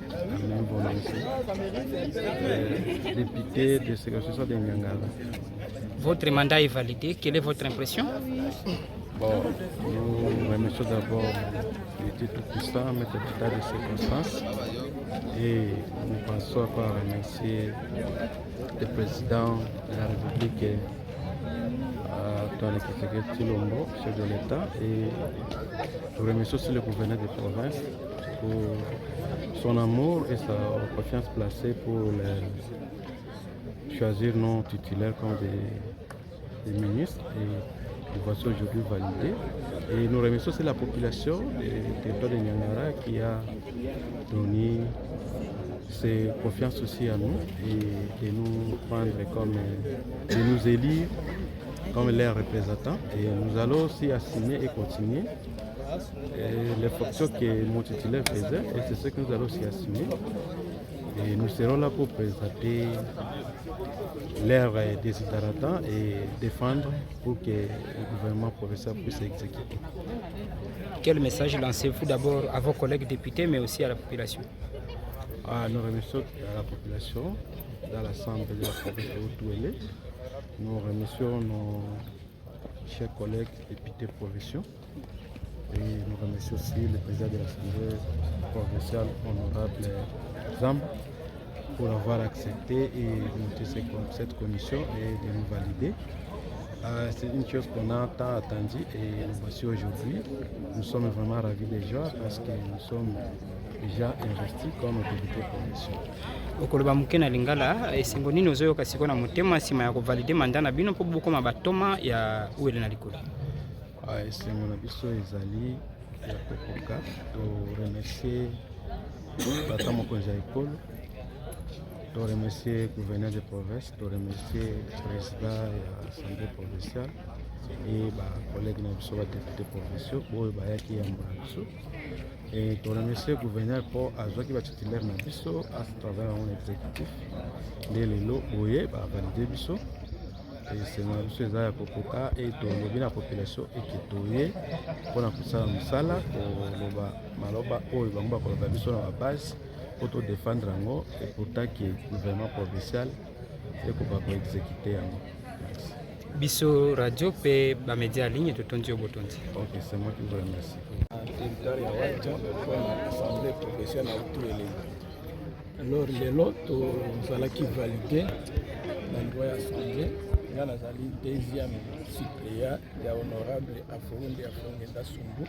député de circonscription de Nyangala. Votre mandat est validé. Quelle est votre impression? Bon, nous remercions d'abord l'État tout-puissant, maître d'État de circonstances, et nous pensons encore remercier le président de la République, Antoine Tshisekedi-Tshilombo, chef de l'État, et nous remercions aussi le gouverneur de province pour son amour et sa confiance placée pour choisir nos titulaires comme des ministres. Et nous voici aujourd'hui validés. Et nous remercions aussi la population du territoire de Nyangara qui a donné ses confiance aussi à nous et de nous prendre comme, de nous élire comme leurs représentants. Et nous allons aussi assumer et continuer les fonctions que mon titulaire faisait, et c'est ce que nous allons aussi assumer. Et nous serons là pour présenter leurs desiderata et défendre pour que le gouvernement provincial puisse exécuter. Quel message lancez-vous d'abord à vos collègues députés, mais aussi à la population? Nous remercions la population dans l'Assemblée de la province de Haut-Touélé. Nous remercions nos chers collègues députés provinciaux. Et nous remercions aussi le président de l'Assemblée provinciale, honorable Zamb, pour avoir accepté et monter cette commission et de nous valider. C'est une chose qu'on a tant attendu et nous voici aujourd'hui. Nous sommes vraiment ravis des joies parce que nous sommes déjà investis comme autorité provinciale. okoloba moke na lingala esengo nini ozoyoka sikoyo na motema nsima ya kovalide manda na bino mpo bokoma batoma ya uele na likolo? Esengo na biso ezali ya kokoka toremercie tata mokonzi ya ekolo, toremercie gouverneur de province, toremercie président ya assemblée provinciale et bacollègue na biso badepute provinciaux oyo bayaki yambola biso. Et je remercie le gouverneur pour avoir titulaire na biso à travers un exécutif de l'élo boye ba valider biso et c'est na biso eza ya kokoka et tolobi na population ekitoye mpona kosala mosala koloba maloba oyo bango bakoloba biso na babase po todefendre yango et pourtant que gouvernement provincial ekoka koexécute yango. Biso radio pe bamédia ligne totondi yo botondi. Ok, c'est moi qui vous remercie. Territoire ya Wacha pour l'Assemblée professionnelle à tout les. Alors les lots tozalaki validé na niveau ya assemblée nga nazali deuxième suppléant ya honorable Afongenda Sumbu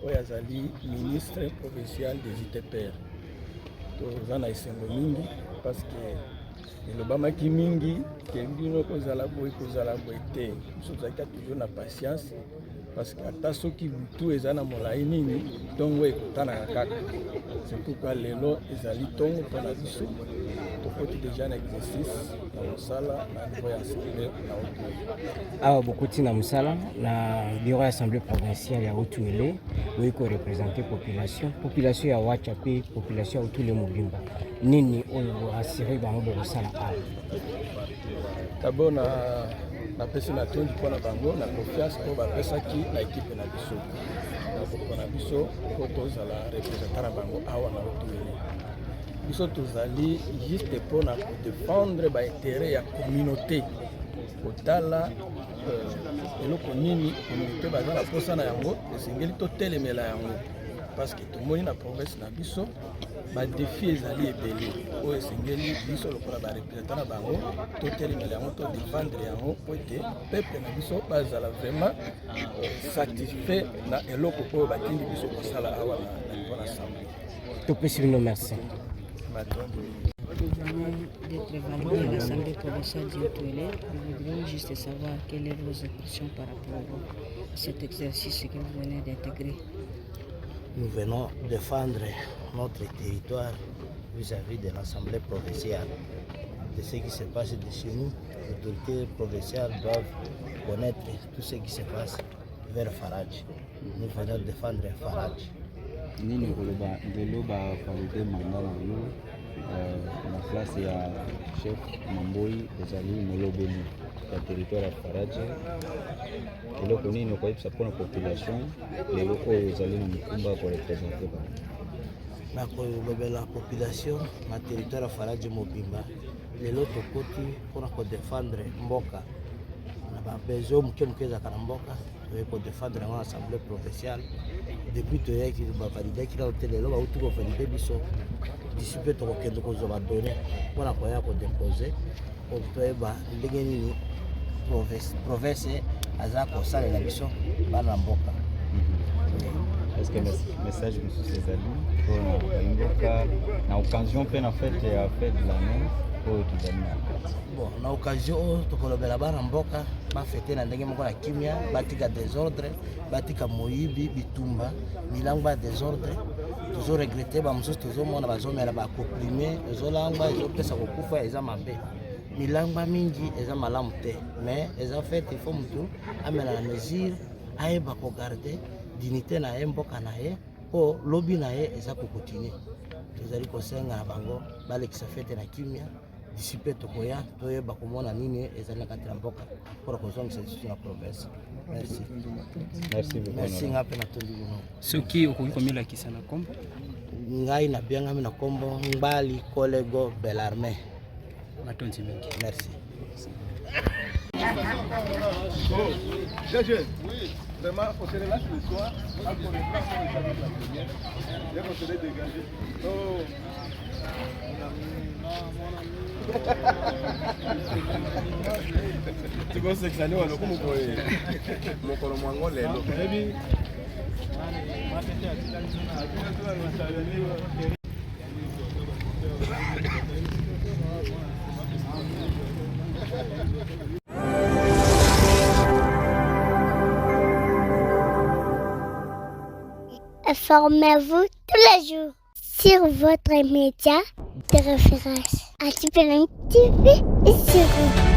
oyo azali ministre provincial des ITPR. Toza na esengo mingi parce que elobamaki mingi ke bino kozala boye te biso tozalaki toujours na patience parce que ata soki butu eza na molai nini ntongo ekotanaka kaka. C'est pourquoi lelo ezali ntongo mpona biso tokoti déjà na exercice na mosala na niveau ya assemblée na Haut-Uele. Awa bokoti na mosala na bureau ya assemblée provinciale ya Haut-Uele oyo korepresente population ya Wacha mpe population ya Haut-Uele mobimba nini oyo asire bango bokosala awa? D'abord napesi na tondi mpona bango na confiance oyo bapesaki na ekipe na biso na biso po tozala representant na bango awa na Haut-Uele. Biso tozali juste mpona kodefendre baintere ya communauté kotala eloko nini communauté baza na mposa na yango esengeli totelemela yango parce que tomoni na province na biso badefi ezali ebele oyo esengeli biso lokola barepresentant na bango totelemela yango todefendre yango po ete peuple na biso bazala vraiment satisfait na eloko oyo batindi biso kosala awa na niveau na assemblée. Topesi bino merci. Nous venons d'être validés à l'Assemblée provinciale du Haut-Uele. Nous voudrions juste savoir quelles sont vos impressions par rapport à cet exercice que vous venez d'intégrer. Nous venons défendre notre territoire vis-à-vis de l'Assemblée provinciale. De ce qui se passe de chez nous, les autorités provinciales doivent connaître tout ce qui se passe vers Faradj. Nous venons défendre Faradj. Nini koloba ndelo ba valide mandat na yo na place ya chef Mamboi ezali molobeli ya territoire ya Faradj eloko nini okoyebisa mpona population lelo oyo ezali na mikumba korepresente bango? Na kolobela population na territoire ya Faradj mobimba lelo tokoti mpona kodefendre mboka na babezo moke ezalaka na mboka toyei kodefendre yango na assemblée provinciale. Depuis toyaki bavalidaki na hotel lelo bauti kovalide biso d'ici mpe tokokende kozwa badone mpona koya kodepose po toyeba ndenge nini province aza kosalela biso bana na mboka. Est-ce que message mosusu ezali mpona mboka na occasion mpe na fete ya fete de l'année oyo tozali na kati? Bon, na occasion oyo tokolobela bana mboka bafete na ndenge moko na kimia, batika désordre, batika moyibi, bitumba, milango ya désordre. Toujours regretter bamosusu tozomona bazomela bakomprime ezolangwa ezopesa kokufa eza mabe. Milangwa mingi eza malamu te, mais eza fete il faut mutu amela na mesure ayeba kogarde dignité na ye mboka na ye po lobi na ye eza kokontinue. Tozali kosenga na bango balekisa fete na kimia d'ici mpe tokoya toyeba komona nini ezali na kati na mboka mpona kozongisa lisusu na province. Merci. Merci nga mpe natondi bino. Soki okoki komelakisa na kombo? Ngai nabiangami na kombo Ngbali Kolego Belarme. Matondi mingi. Merci. Oui, vraiment, on se relâche le soir, on se relâche la première, et on se les dégage. tikosekisaniwa lokumukoye mokolo mwango lelo Informez-vous tous les jours sur votre média de référence. ATPLM TV et sur vous.